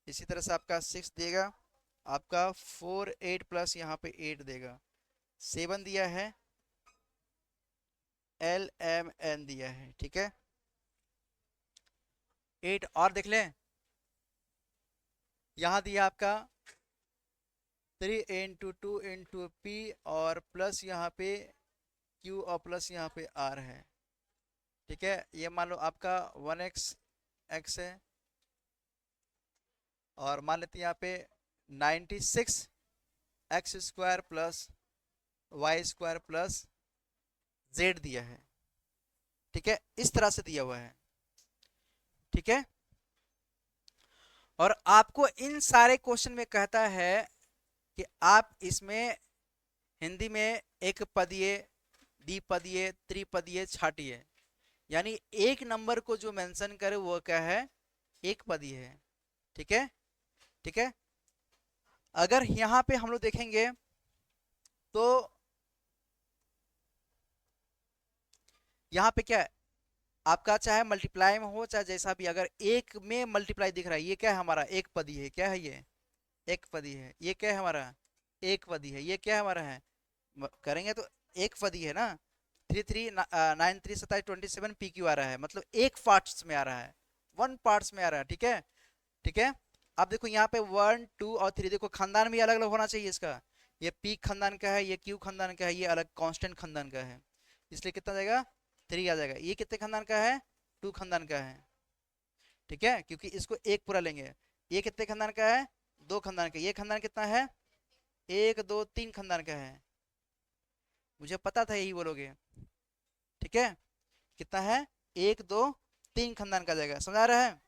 इसी तरह से आपका 6 देगा, आपका 4 8 प्लस यहाँ पे 8 देगा, 7 दिया है, LMN दिया है, ठीक है। 8 और देख लें, यहाँ दिया आपका 3 into 2 into p और प्लस यहाँ पे q और प्लस यहाँ पे r है, ठीक है। ये मान लो आपका 1x है, और मान लेते हैं यहाँ पे 96 x² plus y² plus z दिया है, ठीक है, इस तरह से दिया हुआ है, ठीक है। और आपको इन सारे क्वेश्चन में कहता है कि आप इसमें हिंदी में एक पदीय, द्विपदीय, त्रिपदीय छाटिए, यानी एक नंबर को जो मेंशन करे वो क्या है, एक पदीय है, ठीक है, ठीक है। अगर यहाँ पे हम लोग देखेंगे तो यहाँ पे क्या है, आपका चाहे मल्टीप्लाई में हो चाहे जैसा भी, अगर एक में मल्टीप्लाई दिख रहा है, ये क्या है हमारा एक पदी है, क्या है ये एक पदी है, ये क्या है हमारा एक पदी है, ये क्या है हमारा है, करेंगे तो एक पदी है ना, 3 3 9 3 27 27 PQ आ रहा है, मतलब एक पार्ट्स में आ रहा है, वन पार्ट्स में आ रहा है, ठीक है, ठीक है। अब देखो यहाँ पे 1 2 और 3, देखो खानदान भी अलग अलग होना चाहिए इसका, ये पी खानदान का है, ये क्यू खानदान का है, ये अलग कांस्टेंट खानदान का है, इसलिए कितना जाएगा 3 आ जाएगा। ये कितने खानदान का है, 2 खानदान का है, ठीक है, क्योंकि इसको एक पूरा लेंगे। ये कितने खानदान का है, 2 खानदान का, ये खानदान कितना है, 1 2 3 खानदान का है, मुझे पता था यही बोलोगे, ठीक है, कितना है 1 2 3 खानदान का जाएगा, समझ आ रहा है,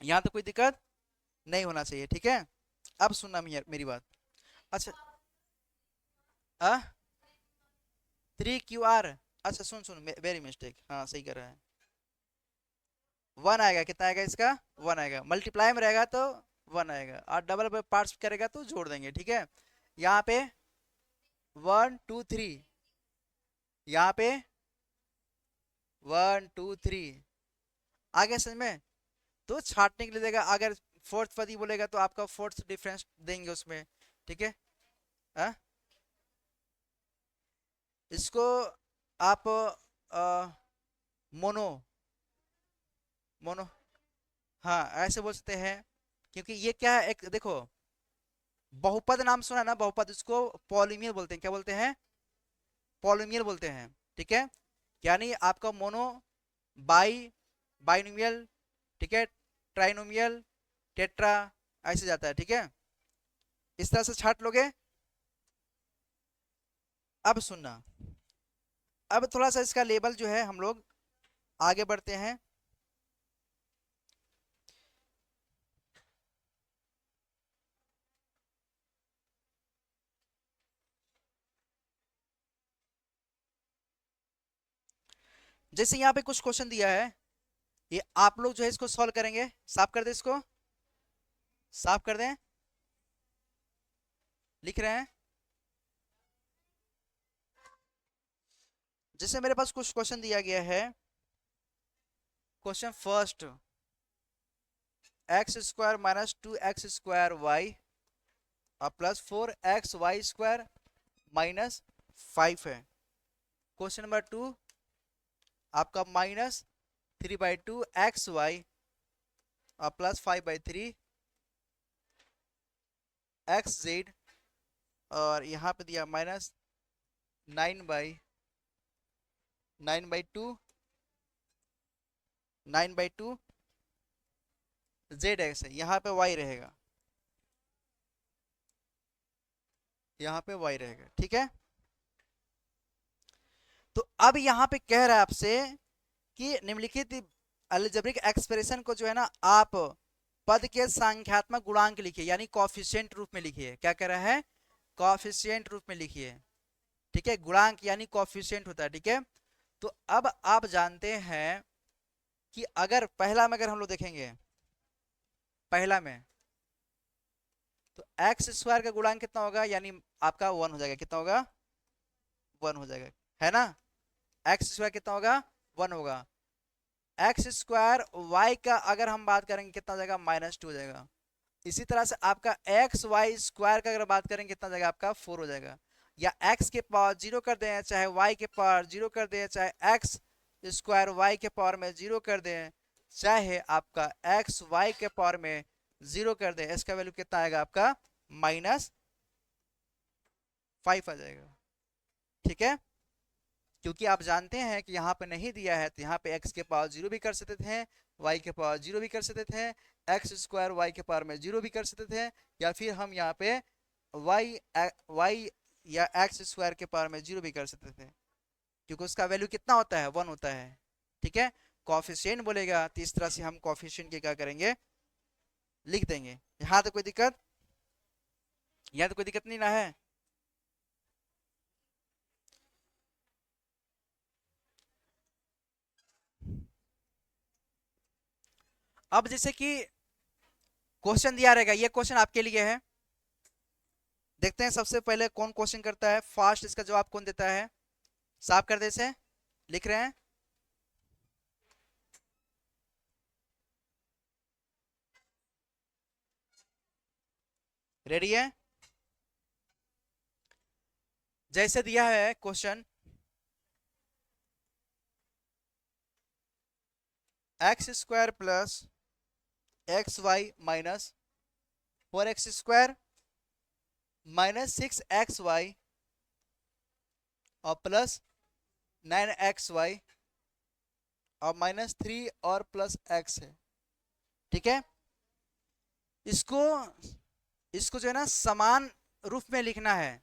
यहाँ तो कोई दिक्कत नहीं होना चाहिए, ठीक है। अब सुनना मेरी बात, अच्छा, आ 3 QR, अच्छा सुन सुन, वेरी मिस्टेक, हाँ सही कर रहा है, 1 आएगा, कितना आएगा इसका 1 आएगा, मल्टीप्लाई में रहेगा तो 1 आएगा, और डबल पार्ट्स करेगा तो जोड़ देंगे, ठीक है। यहाँ पे 1 2 3, यहाँ पे 1 2 3, आगे समझ में, तो छाटने के लिए देगा, अगर फोर्थ पदी बोलेगा तो आपका फोर्थ डिफरेंस देंगे उसमें, ठीक है। आ? इसको आप मोनो, मोनो, हाँ ऐसे बोल सकते हैं, क्योंकि ये क्या है, एक देखो बहुपद नाम सुना ना, बहुपद, इसको पॉलिमियल बोलते हैं, क्या बोलते हैं, पॉलिमियल बोलते हैं, ठीक है। यानी आपका मोनो, बाई, बाइनोमियल, ठीक है, ट्राइनोमियल, टेट्रा, ऐसे जाता है, ठीक है, इस तरह से छाट लोगे। अब सुनना, अब थोड़ा सा इसका लेवल जो है हम लोग आगे बढ़ते हैं। जैसे यहाँ पे कुछ क्वेश्चन दिया है, ये आप लोग जो है इसको सॉल्व करेंगे, साफ कर दे, इसको साफ कर दें, लिख रहे हैं। जैसे मेरे पास कुछ क्वेश्चन दिया गया है। Question first, x square minus 2x² y और प्लस 4xy² माइनस 5 है। क्वेश्चन नंबर 2 आपका -3/2xy और प्लस 5/3 xz, और यहाँ पे दिया माइनस 9/2 zx है। यहाँ पे y रहेगा, यहाँ पे y रहेगा, ठीक है। तो अब यहाँ पे कह रहा है आपसे कि निम्नलिखित अलजेब्रिक एक्सप्रेशन को जो है ना आप पद के संख्यात्मक गुणांक लिखिए, यानी कॉफिशिएंट रूप में लिखिए। क्या कह रहा है? कॉफिशिएंट रूप में लिखिए, ठीक है। गुणांक यानी कॉफिशिएंट होता है, ठीक है। तो अब आप जानते हैं कि अगर पहला में अगर हम लोग देखेंगे, पहला में तो एक्स स्क्वायर का गुणांक कितना होगा, यानी आपका 1 हो जाएगा। कितना होगा? 1 हो जाएगा, है ना। एक्स स्क्वायर कितना होगा? 1 होगा। एक्स स्क्वायर वाई का अगर हम बात करेंगे कितना हो जाएगा? -2 हो जाएगा। इसी तरह से आपका एक्स वाई स्क्वायर का अगर बात करेंगे कितना हो जाएगा? आपका 4 हो जाएगा। या एक्स के पावर 0 कर दें, चाहे वाई के पावर 0 कर दें, चाहे एक्स स्क्वायर वाई के पावर में 0 कर दें, चाहे आपका एक्स वाई के पावर में 0 कर दें, इसका वैल्यू कितना आएगा? आपका -5 आ जाएगा, ठीक है। क्योंकि आप जानते हैं कि यहाँ पे नहीं दिया है, तो यहाँ पे x के पावर 0 भी कर सकते थे, y के पावर 0 भी कर सकते थे, एक्स स्क्वायर y के पावर में 0 भी कर सकते थे, या फिर हम यहाँ पे y या एक्स स्क्वायर के पावर में 0 भी कर सकते थे, क्योंकि उसका वैल्यू कितना होता है? 1 होता है, ठीक है। कॉफिशिएंट बोलेगा तो इस तरह से हम कॉफिशिएंट के क्या करेंगे? लिख देंगे। यहाँ तो कोई दिक्कत, यहाँ तो कोई दिक्कत नहीं ना है। अब जैसे कि क्वेश्चन दिया रहेगा, ये क्वेश्चन आपके लिए है। देखते हैं सबसे पहले कौन क्वेश्चन करता है फास्ट, इसका जवाब कौन देता है। साफ कर दे से, लिख रहे हैं। रेडी है? जैसे दिया है question, x² plus xy minus 4x² -6xy और प्लस 9xy और -3 और प्लस x है, ठीक है। इसको इसको जो है ना समान रूप में लिखना है,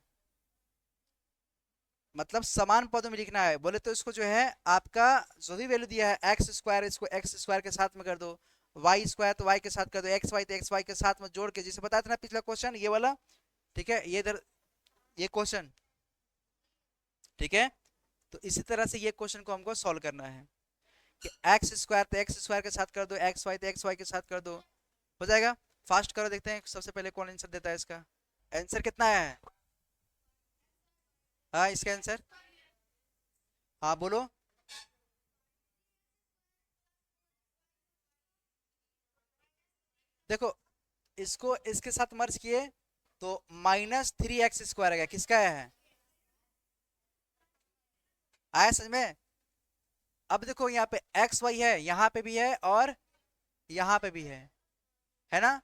मतलब समान पदों में लिखना है। बोले तो इसको जो है आपका जो भी वैल्यू दिया है x² इसको x² के साथ में कर दो, y² तो y के साथ कर दो, xy तो xy के साथ में जोड़ के, जिसे बताया था ना पिछला क्वेश्चन ये वाला, ठीक है। ये इधर ये क्वेश्चन, ठीक है। तो इसी तरह से ये क्वेश्चन को हमको सॉल्व करना है कि x² तो x² के साथ कर दो, xy तो xy के साथ कर दो, हो जाएगा। फास्ट करो, देखते हैं सबसे पहले कौन आंसर देता है इसका। आंसर कितना आया है? हाँ, इसका आंसर, हाँ बोलो। देखो, इसको इसके साथ मर्ज किए तो -3x² आएगा। किसका आया है? आया समझ में? अब देखो यहाँ पे एक्स वाई है, यहाँ पे भी है और यहाँ पे भी है ना।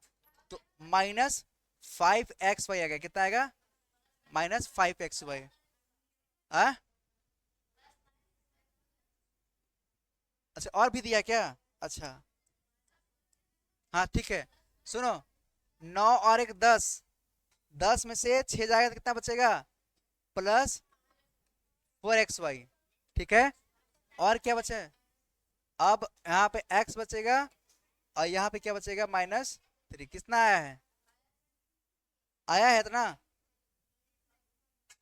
तो -5xy आएगा। कितना आएगा? -5xy। आ? अच्छा, और भी दिया क्या? अच्छा, हाँ ठीक है। सुनो, 9 और 1 10, 10 में से 6 जाएगा तो कितना बचेगा? +4xy, ठीक है। और क्या बचे? अब यहाँ पे x बचेगा और यहाँ पे क्या बचेगा? -3। कितना आया है? आया है इतना,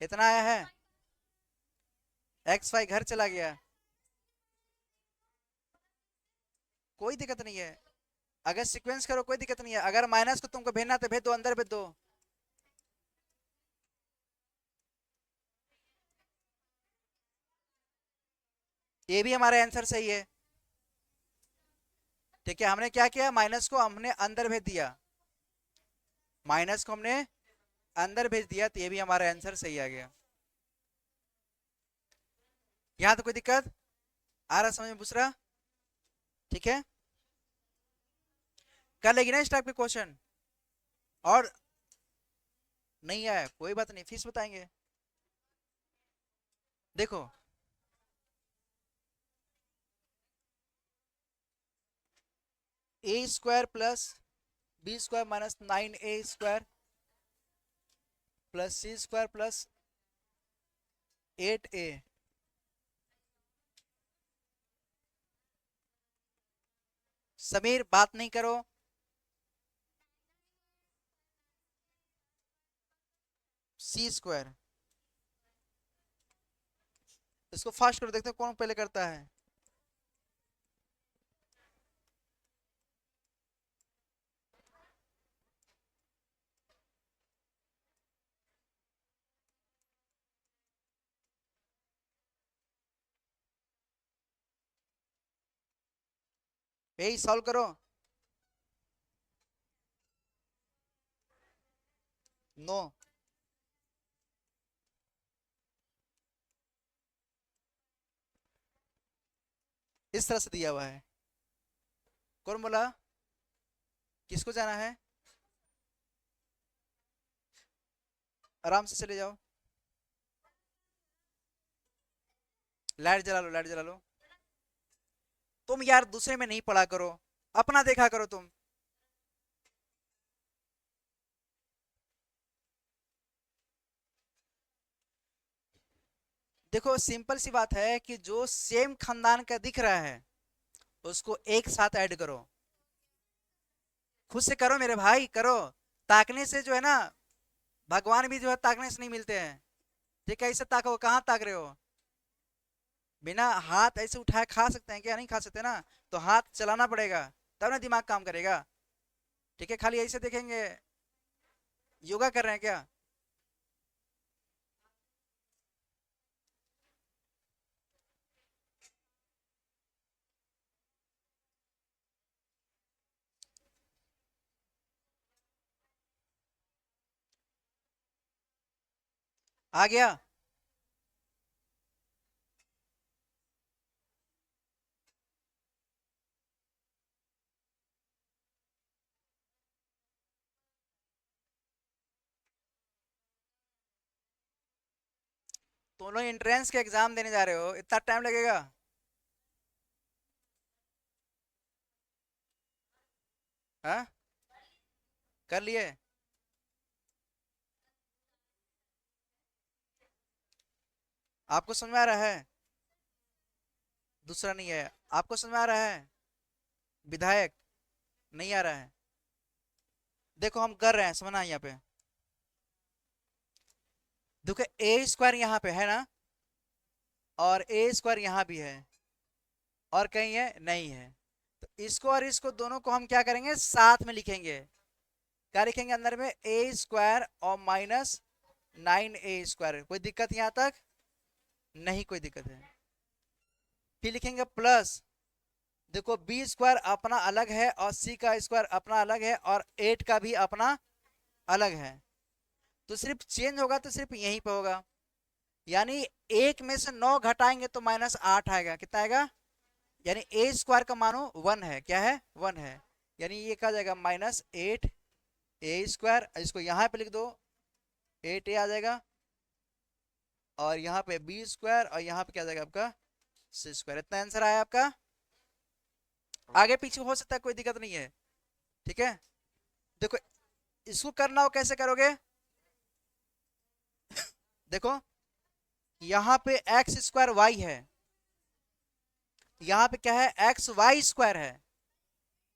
इतना आया है। एक्स वाई घर चला गया। कोई दिक्कत नहीं है। अगर सीक्वेंस करो कोई दिक्कत नहीं है। अगर माइनस को तुमको भेजना तो भेज दो, अंदर भेज दो। ये भी हमारा आंसर सही है। ठीक है, हमने क्या किया, माइनस को हमने अंदर भेज दिया, माइनस को हमने अंदर भेज दिया, तो ये भी हमारा आंसर सही आ गया। यहां तो कोई दिक्कत आ रहा समझ में दूसरा? ठीक है, कर लेगी ना इस टाइप के क्वेश्चन? और नहीं आया कोई बात नहीं, फीस बताएंगे। देखो A square plus B square minus 9a² plus C square plus 8a। Sameer बात नहीं करो। सी स्क्वायर, इसको फास्ट करो, देखते हैं कौन पहले करता है। यही सॉल्व करो। नो, इस तरह से दिया हुआ है। कौन बोला? किसको जाना है? आराम से चले जाओ। लाइट जला लो, लाइट जला लो। तुम यार दूसरे में नहीं पढ़ा करो, अपना देखा करो तुम। देखो सिंपल सी बात है कि जो सेम खानदान का दिख रहा है उसको एक साथ ऐड करो। खुद से करो मेरे भाई, करो। ताकने से जो है ना, भगवान भी जो है ताकने से नहीं मिलते हैं। ठीक है, ऐसे ताको, कहाँ ताक रहे हो? बिना हाथ ऐसे उठाए खा सकते हैं क्या? नहीं खा सकते ना। तो हाथ चलाना पड़ेगा, तब ना दिमाग काम करेगा। ठीक है, खाली ऐसे देखेंगे, योगा कर रहे हैं क्या? आ गया? दोनों एंट्रेंस के एग्जाम देने जा रहे हो, इतना टाइम लगेगा? हाँ, कर लिए? आपको समझ में आ रहा है? दूसरा नहीं है, आपको समझ में आ रहा है? विधायक, नहीं आ रहा है? देखो हम कर रहे हैं, समझना यहाँ पे। देखो ए स्क्वायर यहाँ पे है ना, और ए स्क्वायर यहाँ भी है, और कहीं है नहीं है। तो इसको और इसको दोनों को हम क्या करेंगे, साथ में लिखेंगे। क्या लिखेंगे अंदर में? ए स्क्वायर और माइनस 9a²। कोई दिक्कत यहाँ तक? नहीं कोई दिक्कत है। फिर लिखेंगे प्लस, देखो बी स्क्वायर अपना अलग है और सी का स्क्वायर अपना अलग है और 8 का भी अपना अलग है। तो सिर्फ चेंज होगा तो सिर्फ यहीं पे होगा। यानी एक में से 9 घटाएंगे तो -8 आएगा। कितना आएगा? यानी ए स्क्वायर का मानो 1 है। क्या है? 1 है। यानी ये कहा जाएगा -8a²। इसको यहाँ पे लिख दो, 8a आ जाएगा, और यहाँ पे बी स्क्वायर, और यहाँ पे क्या आ जाएगा आपका? सी स्क्वायर। इतना आंसर आया आपका। आगे पीछे हो सकता है, कोई दिक्कत नहीं है। ठीक है, देखो इसको करना हो कैसे करोगे? देखो यहाँ पे x² y है, यहाँ पे क्या है? xy² है।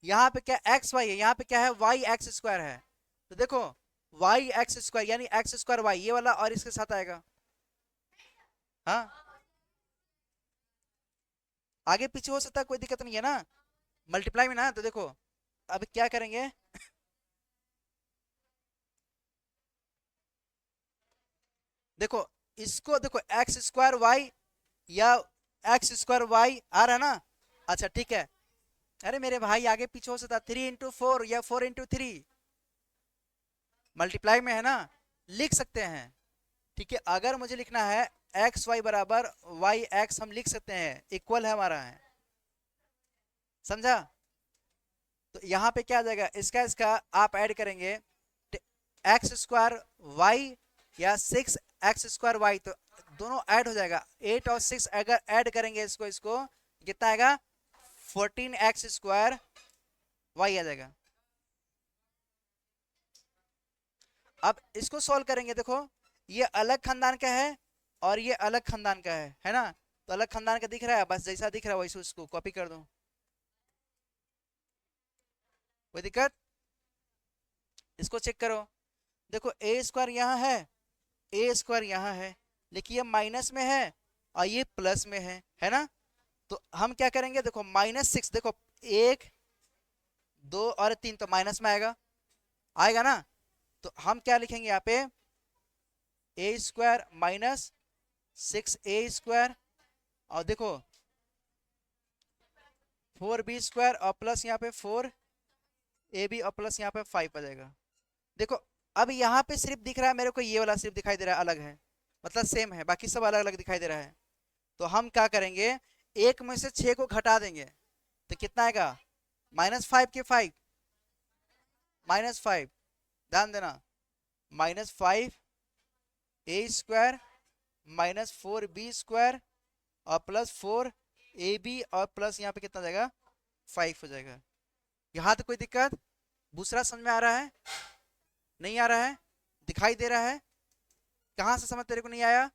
यहाँ पे क्या xy है, यहाँ पे क्या है? yx² है। तो देखो yx² यानी x² y, ये वाला और इसके साथ आएगा। हाँ, आगे पीछे हो सकता है, कोई दिक्कत नहीं है ना। मल्टीप्लाई में ना, तो देखो अब क्या करेंगे, देखो इसको देखो एक्स स्क्वायर वाई या एक्स स्क्वायर वाई आ रहा है ना। अच्छा ठीक है, अरे मेरे भाई आगे पीछे हो सकता 3 into 4 या 4 into 3, मल्टीप्लाई में है ना, लिख सकते हैं। ठीक है, अगर मुझे लिखना है एक्स वाई बराबर वाई एक्स, हम लिख सकते हैं, इक्वल है हमारा है, समझा। तो यहाँ पे क्या आ जाएगा, इसका इसका आप ऐड करेंगे, एक्स स्क्वायर वाई या 6 एक्स स्क्वायर वाई, तो दोनों ऐड हो जाएगा, 8 और 6 अगर ऐड करेंगे इसको इसको कितना आएगा, 14 एक्स स्क्वायर वाई आ जाएगा। अब इसको सॉल्व करेंगे, देखो ये अलग खानदान का है और ये अलग खानदान का है ना, तो अलग खानदान का दिख रहा है, बस जैसा दिख रहा है वैसे उसको कॉपी कर दो, कोई दिक्कत। इसको चेक करो, देखो ए स्क्वायर यहाँ ए स्क्वायर यहाँ है, लेकिन ये माइनस में है और ये प्लस में है ना। तो हम क्या करेंगे, देखो -6, देखो 1 2 और 3 तो माइनस में आएगा, आएगा ना। तो हम क्या लिखेंगे यहाँ पे, ए स्क्वायर माइनस 6 a स्क्वायर, और देखो 4 b स्क्वायर और प्लस यहाँ पे 4 ab और प्लस यहाँ पे 5 आ जाएगा। देखो अब यहाँ पे सिर्फ दिख रहा है मेरे को, ये वाला सिर्फ दिखाई दे रहा है अलग है, मतलब सेम है, बाकी सब अलग अलग दिखाई दे रहा है। तो हम क्या करेंगे, एक में से 6 को घटा देंगे, तो कितना आएगा, -5 के 5, -5, ध्यान देना, -5 a स्क्वायर -4 b स्क्वायर और प्लस 4 ab और प्लस यहाँ पे कितना जाएगा, 5 हो जाएगा। यहाँ तो कोई दिक्कत, दूसरा समझ में आ रहा है, नहीं आ रहा है, दिखाई दे रहा है, कहाँ से समझ तेरे को नहीं आया,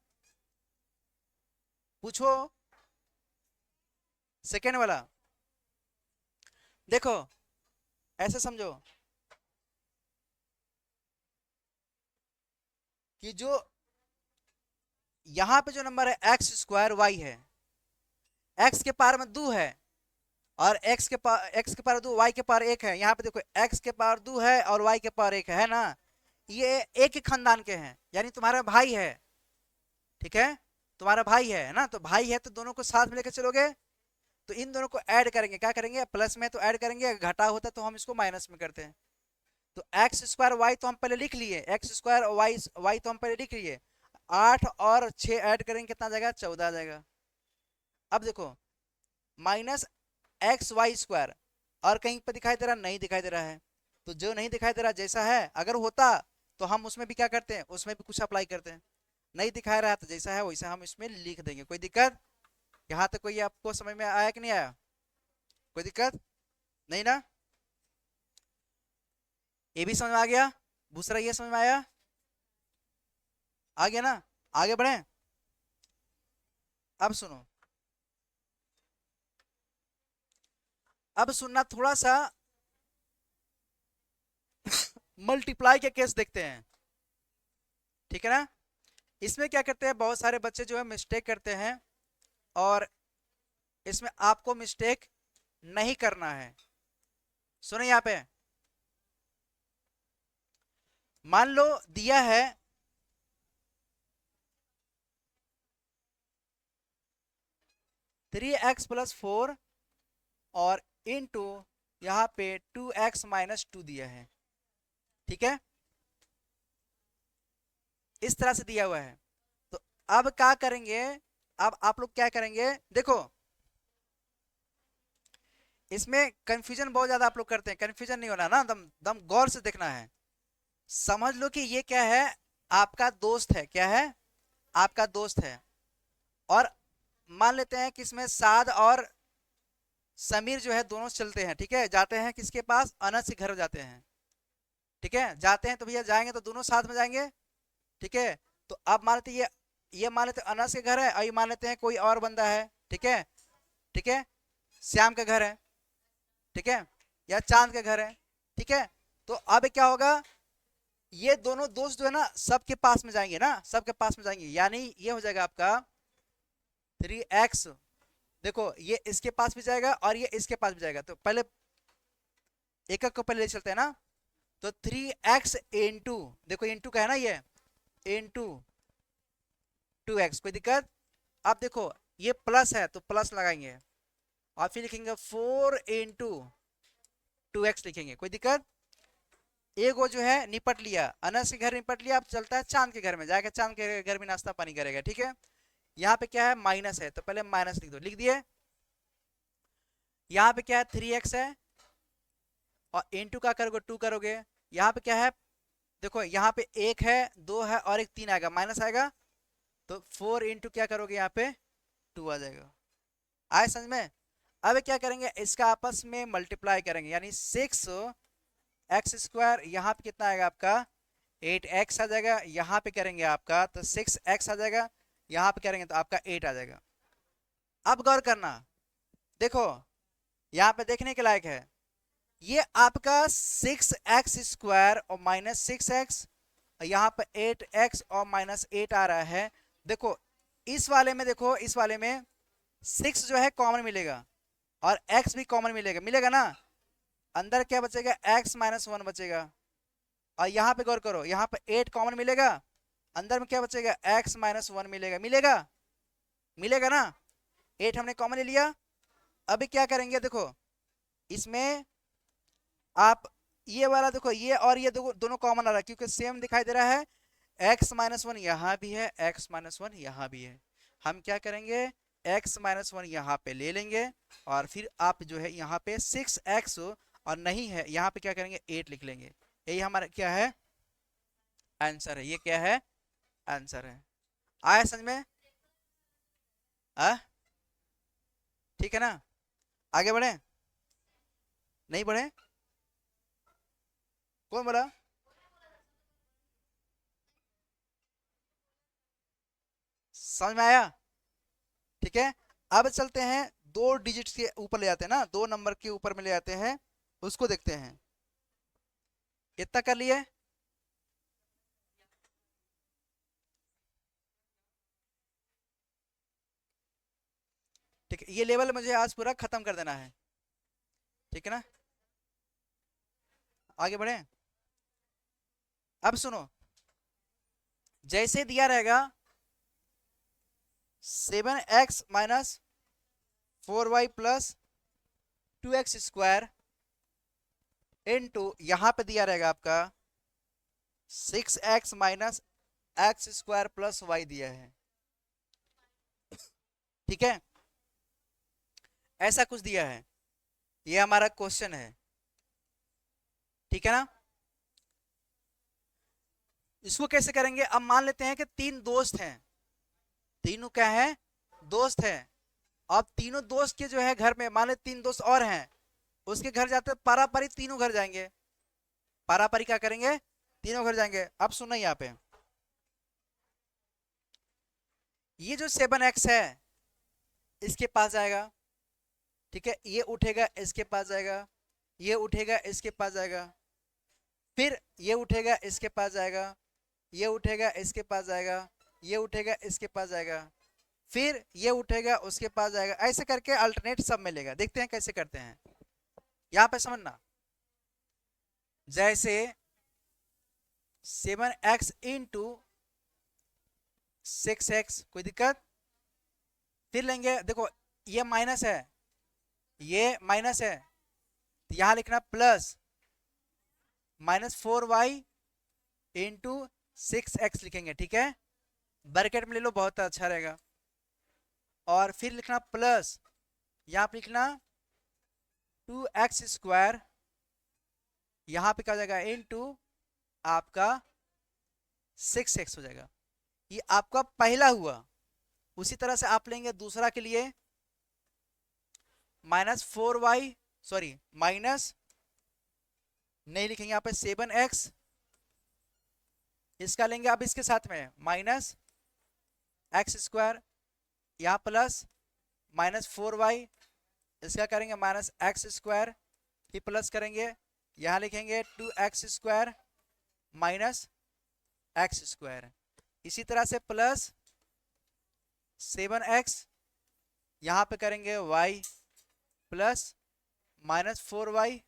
पूछो। सेकेंड वाला देखो, ऐसे समझो कि जो यहाँ पे जो नंबर है एक्स स्क्वायर वाई है, एक्स के पावर में 2 है और एक्स के पावर 2 वाई के पावर 1 है। यहाँ पे देखो एक्स के पावर 2 है और वाई के पावर 1 है ना, ये एक ही खानदान के हैं, यानी तुम्हारा भाई है, ठीक है, तुम्हारा भाई है ना, तो भाई है तो दोनों को साथ में लेकर चलोगे, तो इन दोनों को ऐड करेंगे, क्या करेंगे, प्लस में तो ऐड करेंगे, घटा होता तो हम इसको माइनस में करते हैं। तो एक्स स्क्वायर वाई तो हम पहले लिख लिए, एक्स स्क्वायर वाई वाई तो हम पहले लिख लिए, 8 और 6 ऐड करेंगे कितना आ जाएगा, 14 आ जाएगा। अब देखो -xy स्क्वायर, और कहीं पर दिखाई दे रहा, नहीं दिखाई दे रहा है, तो जो नहीं दिखाई दे रहा जैसा है, अगर होता तो हम उसमें भी क्या करते हैं, उसमें भी कुछ अप्लाई करते हैं, नहीं दिखा रहा है तो जैसा है वैसा हम इसमें लिख देंगे, कोई दिक्कत। यहाँ तक कोई आपको समझ में आया कि नहीं आया, कोई दिक्कत नहीं ना, ये भी समझ में आ गया, दूसरा ये समझ में आया, आ गया ना, आगे बढ़े। अब सुनो, अब सुनना थोड़ा सा, मल्टीप्लाई के केस देखते हैं, ठीक है ना। इसमें क्या करते हैं, बहुत सारे बच्चे जो है मिस्टेक करते हैं, और इसमें आपको मिस्टेक नहीं करना है। सुनो यहाँ पे, मान लो दिया है 3x + 4 और इनटू यहाँ पे 2x - 2 दिया है, ठीक है, इस तरह से दिया हुआ है। तो अब क्या करेंगे, अब आप लोग क्या करेंगे, देखो इसमें कंफ्यूजन बहुत ज्यादा आप लोग करते हैं, कंफ्यूजन नहीं होना ना, दम दम गौर से देखना है, समझ लो कि ये क्या है, आपका दोस्त है, क्या है, आपका दोस्त है, और मान लेते हैं कि इसमें साद और समीर जो है दोनों चलते हैं, ठीक है, जाते हैं किसके पास, अनस के घर जाते हैं, ठीक है, जाते हैं तो भैया जाएंगे तो दोनों साथ में जाएंगे, ठीक है। तो अब मान लेते ये मान लेते अनस के घर है, और ये मान लेते हैं कोई और बंदा है, ठीक है, ठीक है, श्याम का घर है, ठीक है, या चांद का घर है, ठीक है। तो अब क्या होगा, ये दोनों दोस्त जो है ना सबके पास में जाएंगे ना, सबके पास में जाएंगे, यानी ये हो जाएगा आपका 3x देखो ये इसके पास भी जाएगा और ये इसके पास भी जाएगा, तो पहले एक एक को पहले ले चलते हैं ना। तो 3x इंटू, देखो इंटू का है ना ये, इंटू 2x, कोई दिक्कत? अब देखो ये प्लस है तो प्लस लगाएंगे, और फिर लिखेंगे 4 इंटू 2x लिखेंगे, कोई दिक्कत? एक वो जो है निपट लिया, अनस के घर निपट लिया, अब चलता है चांद के घर में, जाएगा चांद के घर में नाश्ता पानी करेगा, ठीक है। यहाँ पे क्या है, माइनस है, तो पहले माइनस लिख दो, लिख दिए। यहाँ पे क्या है, 3x है, और इंटू का करोगे 2 करोगे। यहाँ पे क्या है, देखो यहाँ पे 1 है, 2 है और एक 3 आएगा, माइनस आएगा, तो 4 इंटू क्या करोगे, यहाँ पे 2 आ जाएगा। आए समझ में? अब क्या करेंगे, इसका आपस में मल्टीप्लाई करेंगे, यानी 6x स्क्वायर, यहाँ पे कितना आएगा आपका, 8x आ जाएगा। यहाँ पे करेंगे आपका तो 6x आ जाएगा, यहाँ पे करेंगे तो आपका 8 आ जाएगा। अब गौर करना, देखो यहाँ पे देखने के लायक है, ये आपका 6x स्क्वायर और -6x, यहाँ पे 8x और -8 आ रहा है। देखो इस वाले में, देखो इस वाले में 6 जो है कॉमन मिलेगा और x भी कॉमन मिलेगा, मिलेगा ना। अंदर क्या बचेगा, x -1 बचेगा। और यहाँ पे गौर करो, यहाँ पे 8 कॉमन मिलेगा, अंदर में क्या बचेगा, x -1 मिलेगा, मिलेगा, मिलेगा ना। 8 हमने कॉमन ले लिया। अभी क्या करेंगे, देखो इसमें आप ये वाला देखो, ये और ये दोनों कॉमन आ रहा है क्योंकि सेम दिखाई दे रहा है। x-1 यहाँ भी है, x-1 यहाँ भी है। हम क्या करेंगे, x-1 यहाँ पे ले लेंगे, और फिर आप जो है यहाँ पे 6x, और नहीं है यहाँ पे क्या करेंगे, 8 लिख लेंगे। यही हमारा क्या है, आंसर है। ये क्या है, आंसर है। आया समझ में? आ ठीक है ना, आगे बढ़े, नहीं बढ़े? कौन बोला? समझ में आया? ठीक है। अब चलते हैं, 2 डिजिट्स के ऊपर ले जाते हैं ना, 2 नंबर के ऊपर में ले जाते हैं, उसको देखते हैं। इतना कर लिए? ठीक है, ये लेवल मुझे आज पूरा खत्म कर देना है, ठीक है ना। आगे बढ़े। अब सुनो, जैसे दिया रहेगा 7x-4y plus 2x square into, यहाँ पे दिया रहेगा आपका 6x-x स्क्वायर प्लस y दिया है, ठीक है। ऐसा कुछ दिया है, ये हमारा क्वेश्चन है, ठीक है ना। इसको कैसे करेंगे, अब मान लेते हैं कि 3 दोस्त हैं, तीनों क्या है, दोस्त हैं। अब तीनों दोस्त के जो है घर में, मान ले 3 दोस्त और हैं, उसके घर जाते पारा पारी तीनों घर जाएंगे, पारा पारी क्या करेंगे, तीनों घर जाएंगे। अब सुनो यहाँ पे, ये जो 7x है इसके पास जाएगा, ठीक है, ये उठेगा इसके पास जाएगा, ये उठेगा इसके पास जाएगा, फिर ये उठेगा इसके पास जाएगा, ये उठेगा इसके पास जाएगा, ये उठेगा इसके पास जाएगा, फिर ये उठेगा उसके पास जाएगा, ऐसे करके अल्टरनेट सब मिलेगा। देखते हैं कैसे करते हैं, यहाँ पे समझना। जैसे 7x इंटू 6x, कोई दिक्कत? फिर लेंगे, देखो ये माइनस है, ये माइनस है, तो यहां लिखना प्लस -4y इंटू 6x लिखेंगे, ठीक है। ब्रैकेट में ले लो, बहुत अच्छा रहेगा। और फिर लिखना प्लस, यहाँ पे लिखना 2x स्क्वायर, यहाँ पे क्या हो जाएगा, इंटू आपका 6x हो जाएगा। ये आपका पहला हुआ। उसी तरह से आप लेंगे दूसरा के लिए, -4y, सॉरी माइनस नहीं लिखेंगे यहाँ पे 7x, इसका लेंगे अब इसके साथ में -x स्क्वायर, यहाँ प्लस -4y, इसका करेंगे -x स्क्वायर, फिर प्लस करेंगे, यहाँ लिखेंगे 2x स्क्वायर -x स्क्वायर, इसी तरह से प्लस 7x यहाँ पे करेंगे y प्लस -4y,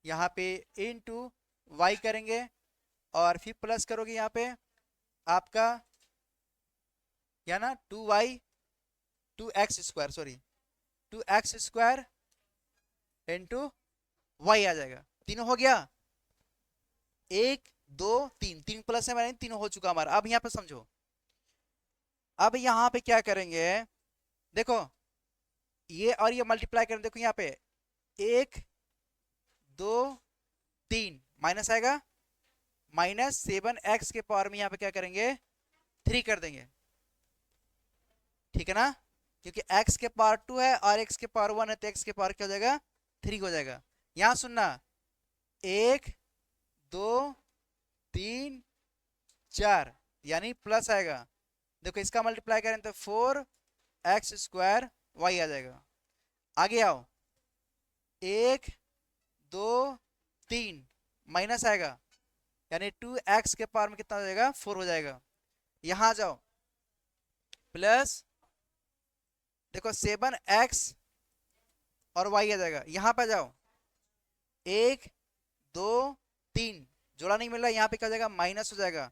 यहाँ पे इंटू y करेंगे, और फिर प्लस करोगे यहाँ पे आपका, या ना 2y, 2x square, sorry 2x square into Y आ जाएगा। तीनों हो गया, एक दो तीन, तीन प्लस है, मैंने तीनों हो चुका हमारा। अब यहाँ पे समझो, अब यहाँ पे क्या करेंगे, देखो ये और ये मल्टीप्लाई करें, देखो यहाँ पे एक दो तीन माइनस आएगा, -7x के पावर में यहाँ पे क्या करेंगे, 3 कर देंगे, ठीक है ना, क्योंकि x के पावर 2 है और x के पावर 1 है, तो x के पावर क्या हो जाएगा, 3 हो जाएगा। यहाँ सुनना, एक दो तीन चार, यानी प्लस आएगा। देखो इसका मल्टीप्लाई करें तो 4x स्क्वायर वाई आ जाएगा। आगे आओ, एक दो तीन माइनस आएगा, यानी 2x के पावर में कितना हो जाएगा, 4 हो जाएगा। यहां आ जाओ, प्लस देखो 7x और y आ जाएगा। यहां पे जाओ, एक दो तीन, जोड़ा नहीं मिल रहा, यहाँ पे क्या हो जाएगा, माइनस हो जाएगा,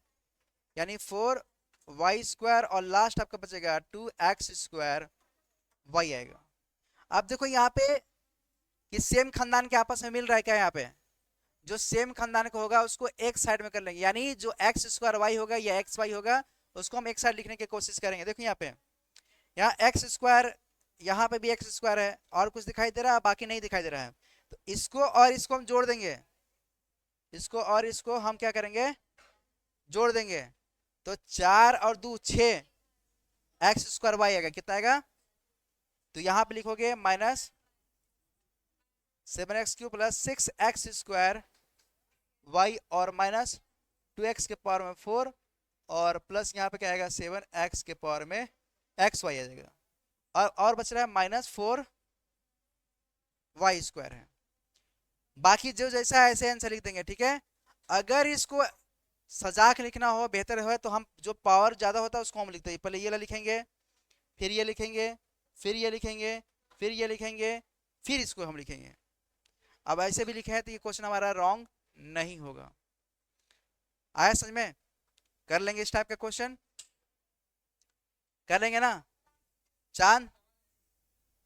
यानी 4y स्क्वायर, और लास्ट आपका बचेगा 2x स्क्वायर वाई आएगा। अब देखो यहाँ पे कि सेम खानदान के आपस में मिल रहा है क्या, यहाँ पे जो सेम खानदान का होगा उसको एक साइड में कर लेंगे, यानी जो एक्स स्क्वायर वाई होगा या एक्स वाई होगा उसको हम एक साइड लिखने की कोशिश करेंगे। देखो यहाँ पे, यहाँ एक्स स्क्वायर, यहाँ पे भी एक्स स्क्वायर है, और कुछ दिखाई दे रहा है, बाकी नहीं दिखाई दे रहा है, तो इसको और इसको हम जोड़ देंगे, इसको और इसको हम क्या करेंगे, जोड़ देंगे, तो 4 और 2 6 एक्स स्क्वायर वाई आएगा, कितना आएगा, तो यहाँ पे लिखोगे -7x³ प्लस 6x² वाई, और -2x के पावर में 4, और प्लस यहाँ पे क्या आएगा, 7x के पावर में एक्स वाई आ जाएगा, और बच रहा है -4y² है। बाकी जो जैसा है ऐसे आंसर लिख देंगे, ठीक है। अगर इसको सजा के लिखना हो, बेहतर है, तो हम जो पावर ज्यादा होता है उसको हम लिखते हैं, पहले ये लिखेंगे, फिर ये लिखेंगे, फिर ये लिखेंगे, फिर ये लिखेंगे, फिर इसको हम लिखेंगे। अब ऐसे भी लिखे हैं तो ये क्वेश्चन हमारा रॉन्ग नहीं होगा। आया समझ में, कर लेंगे इस टाइप का क्वेश्चन, कर लेंगे ना। चांद,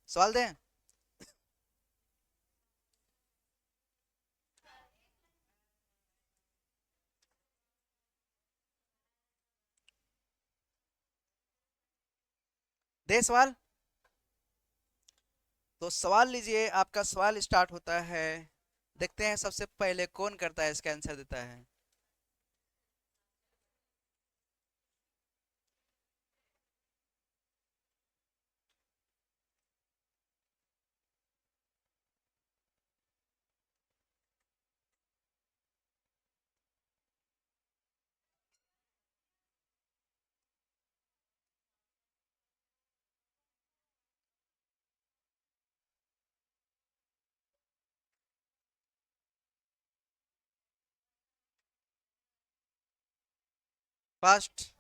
सवाल दें। दे सवाल, तो सवाल लीजिए, आपका सवाल स्टार्ट होता है। देखते हैं सबसे पहले कौन करता है, इसका आंसर देता है। फर्स्ट,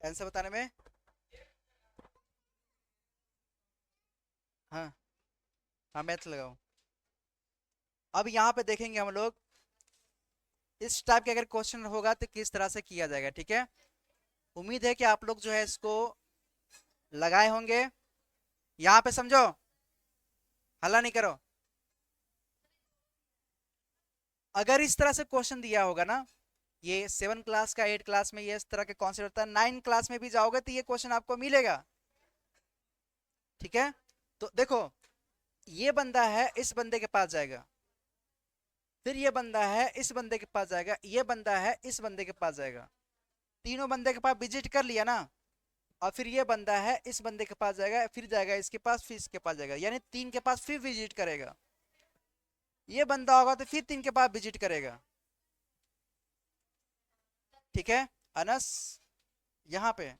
आंसर बताने में। हाँ हाँ, मैथ लगाओ। अब यहाँ पे देखेंगे हम लोग इस टाइप के अगर क्वेश्चन होगा तो किस तरह से किया जाएगा, ठीक है। उम्मीद है कि आप लोग जो है इसको लगाए होंगे। यहाँ पे समझो, हल्ला नहीं करो। अगर इस तरह से क्वेश्चन दिया होगा ना, ये 7 क्लास का 8 क्लास में ये इस तरह के कॉन्सेप्ट होता है, 9 क्लास में भी जाओगे तो ये क्वेश्चन आपको मिलेगा, ठीक है। तो देखो, ये बंदा है, इस बंदे के पास जाएगा, फिर ये बंदा है, इस बंदे के पास जाएगा, ये बंदा है, इस बंदे के पास जाएगा। तीनों बंदे के पास विजिट कर लिया ना, और फिर ये बंदा है, इस बंदे के पास जाएगा, फिर जाएगा इसके पास, फिर इसके पास जाएगा, यानी 3 के पास फिर विजिट करेगा। ये बंदा होगा तो फिर 3 के पास विजिट करेगा, ठीक है। अनस, यहाँ पे,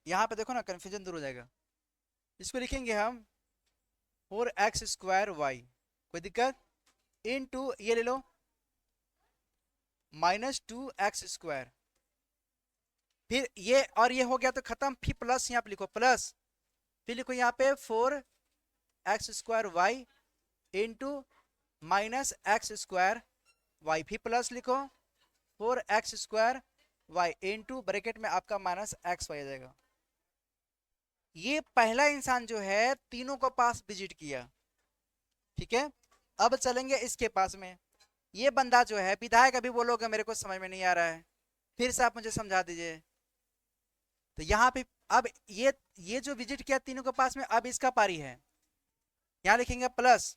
यहाँ पे देखो ना, कंफ्यूजन दूर हो जाएगा। इसको लिखेंगे हम 4x² कोई दिक्कत, इनटू ये ले लो -2x²। फिर ये और ये हो गया तो खत्म, फिर प्लस यहाँ पे लिखो प्लस, फिर लिखो यहाँ पे 4x² इंटू -x², फिर प्लस लिखो 4x² इंटू ब्रैकेट में आपका -xy आ जाएगा। ये पहला इंसान जो है तीनों को पास विजिट किया, ठीक है। अब चलेंगे इसके पास में। ये बंदा जो है विधायक, अभी बोलोगे मेरे को समझ में नहीं आ रहा है, फिर से आप मुझे समझा दीजिए। तो यहाँ पे अब ये जो विजिट किया तीनों के पास में, अब इसका पारी है, यहाँ लिखेंगे प्लस,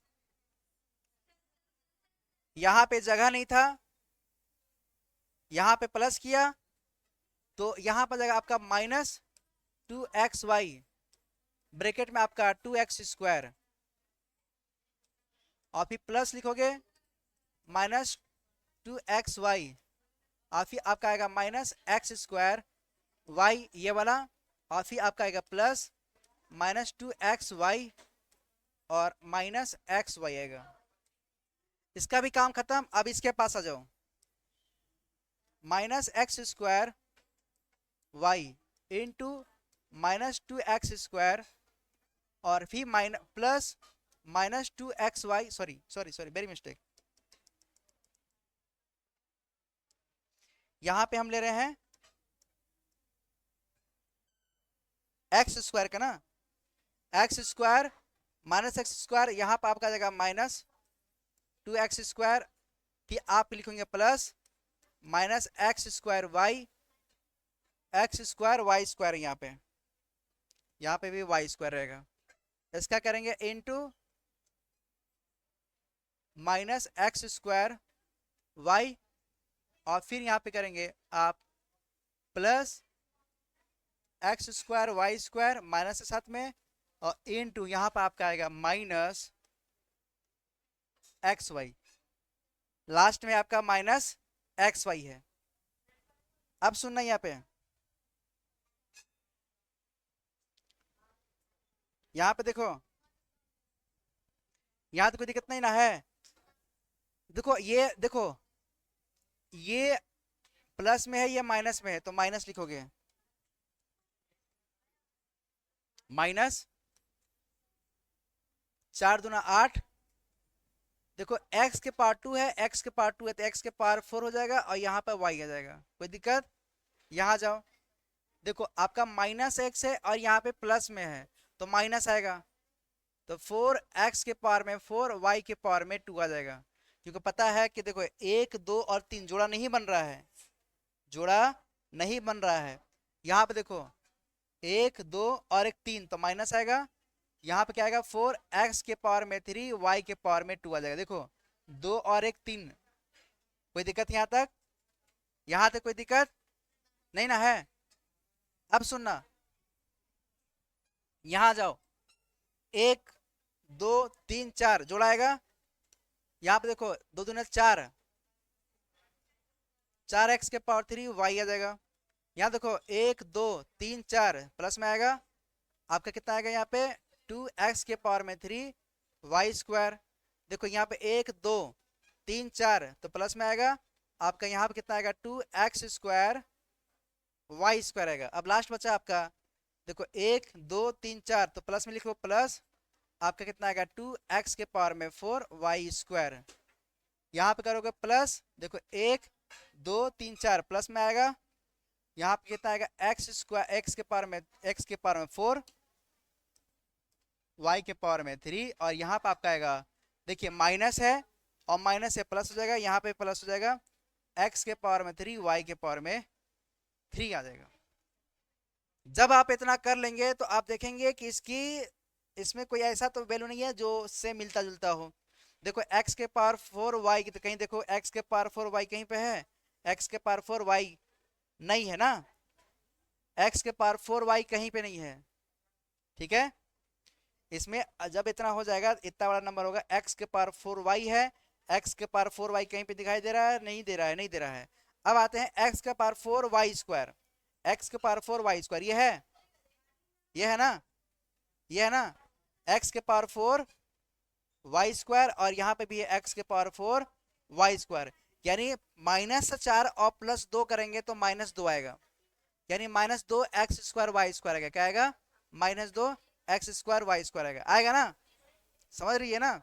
यहाँ पे जगह नहीं था, यहाँ पे प्लस किया तो यहाँ पर जाएगा आपका -2xy, ब्रैकेट में आपका 2x², और फिर प्लस लिखोगे -2xy, और फिर आपका आएगा -x²y ये वाला, और फिर आपका आएगा प्लस -2xy और -xy आएगा। इसका भी काम खत्म। अब इसके पास आ जाओ, -x² इंटू -2x² और फिर plus -2xy, sorry sorry sorry, very mistake. यहां पे हम ले रहे हैं x² का ना, x² -x², यहाँ पर आपका जाएगा -2x², फिर आप लिखेंगे प्लस -x²y, x²y², यहाँ पे भी y² रहेगा। इसका करेंगे इंटू -x²y, और फिर यहाँ पे करेंगे आप प्लस x²y² माइनस के साथ में, और इंटू यहाँ पर आपका आएगा -xy, लास्ट में आपका -xy है। अब सुनना यहाँ पे, यहाँ पे देखो, यहाँ तो कोई दिक्कत नहीं ना है। देखो ये देखो, ये प्लस में है, ये माइनस में है, तो माइनस लिखोगे, -4 दूना 8। देखो x के पावर 2 है, x के पावर 2 है, तो x के पावर 4 हो जाएगा, और यहाँ पर y आ जाएगा, कोई दिक्कत। यहाँ जाओ, देखो आपका -x है और यहाँ पे प्लस में है, तो माइनस आएगा, तो 4x के पावर में 4, y के पावर में 2 आ जाएगा। क्योंकि पता है कि देखो 1 2 और 3 जोड़ा नहीं बन रहा है, जोड़ा नहीं बन रहा है। यहाँ पे देखो 1 2 और 1 3, तो माइनस आएगा। यहाँ पे क्या आएगा, 4x के पावर में 3, y के पावर में 2 आ जाएगा। देखो 2 और 1 3, कोई दिक्कत यहाँ तक? यहाँ तक कोई दिक्कत नहीं ना है। अब सुनना, यहाँ जाओ, 1 2 3 4 जोड़ा आएगा। यहाँ पे देखो 2 दूना 4, 4x के पावर 3 y आ जाएगा। यहाँ देखो 1 2 3 4 प्लस में आएगा, आपका कितना आएगा यहाँ पे 2x के पावर में 3 y²। देखो यहाँ पे 1 2 3 4 तो प्लस में आएगा, आपका यहाँ पे कितना आएगा 2x² y² आएगा। अब लास्ट बचा आपका, देखो 1 2 3 4, तो प्लस में लिखो प्लस, आपका कितना आएगा 2x⁴y²। यहाँ पे करोगे प्लस, देखो 1 2 3 4 प्लस में आएगा, यहाँ पे कितना आएगा x² x⁴ y⁴ और यहाँ पे आपका आएगा, देखिए माइनस है और माइनस से प्लस हो जाएगा, यहाँ पे प्लस हो जाएगा x⁴ y⁴ आ जाएगा। जब आप इतना कर लेंगे तो आप देखेंगे कि इसमें कोई ऐसा तो वैल्यू नहीं है जो से मिलता जुलता हो। देखो x⁴y की, तो कहीं देखो x⁴y कहीं पे है, x⁴y नहीं है ना, x⁴y कहीं पे नहीं है। ठीक है, इसमें जब इतना हो जाएगा, इतना बड़ा नंबर होगा, x⁴y है, x⁴y कहीं पे दिखाई दे रहा है, नहीं दे रहा है, नहीं दे रहा है। अब आते हैं x⁴y², x⁴y², ये है ना, ये है ना, x⁴y² और यहाँ पे भी है x⁴y², यानी -4 और +2 करेंगे तो -2 आएगा, यानी -2x²y² आएगा। क्या आएगा? -2x²y² आएगा, आएगा ना, समझ रही है ना।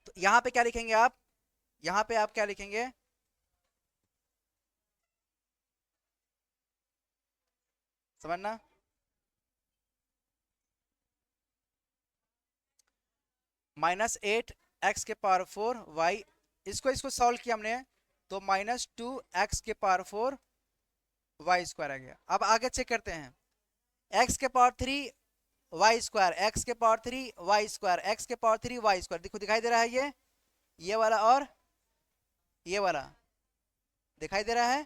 तो यहाँ पे क्या लिखेंगे आप, यहाँ पे आप क्या लिखेंगे, समझना, -8x⁴y, इसको सॉल्व किया हमने तो -2x⁴y² आ गया। अब आगे चेक करते हैं, x⁴3y², x⁴3y², x⁴3y², देखो दिखाई दे रहा है, ये वाला और ये वाला दिखाई दे रहा है।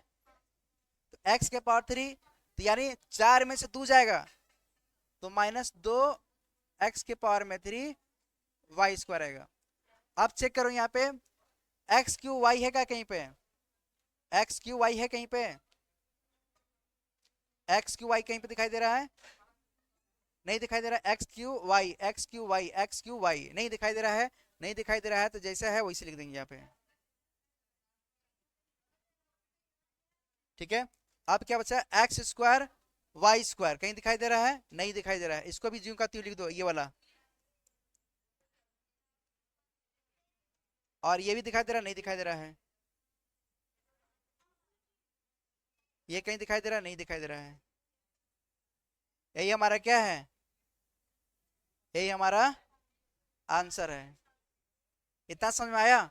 तो x⁴3, तो यानी 4 में से 2 जाएगा, तो -2x⁴3y² आएगा। अब चेक करो यहाँ पे x⁴y है क्या कहीं पे, x⁴y है कहीं पे, x⁴y कहीं पे दिखाई दे रहा है, नहीं दिखाई दे रहा है, x⁴y नहीं दिखाई दे रहा है, नहीं दिखाई दे रहा है, तो जैसा है वैसे लिख देंगे यहाँ पे। ठीक है, अब क्या बचा, x²y², कहीं दिखाई दे रहा है, नहीं दिखाई दे रहा है, इसको भी ज्यों का त्यों लिख दो, ये वाला, और ये भी दिखाई दे रहा है, नहीं दिखाई दे रहा है, ये कहीं दिखाई दे रहा है, नहीं दिखाई दे रहा है। यही हमारा क्या है, यही हमारा आंसर है। इतना समझ में आया,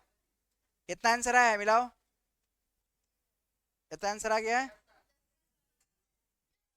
इतना आंसर आया, मिलाओ, इतना आंसर आ गया है।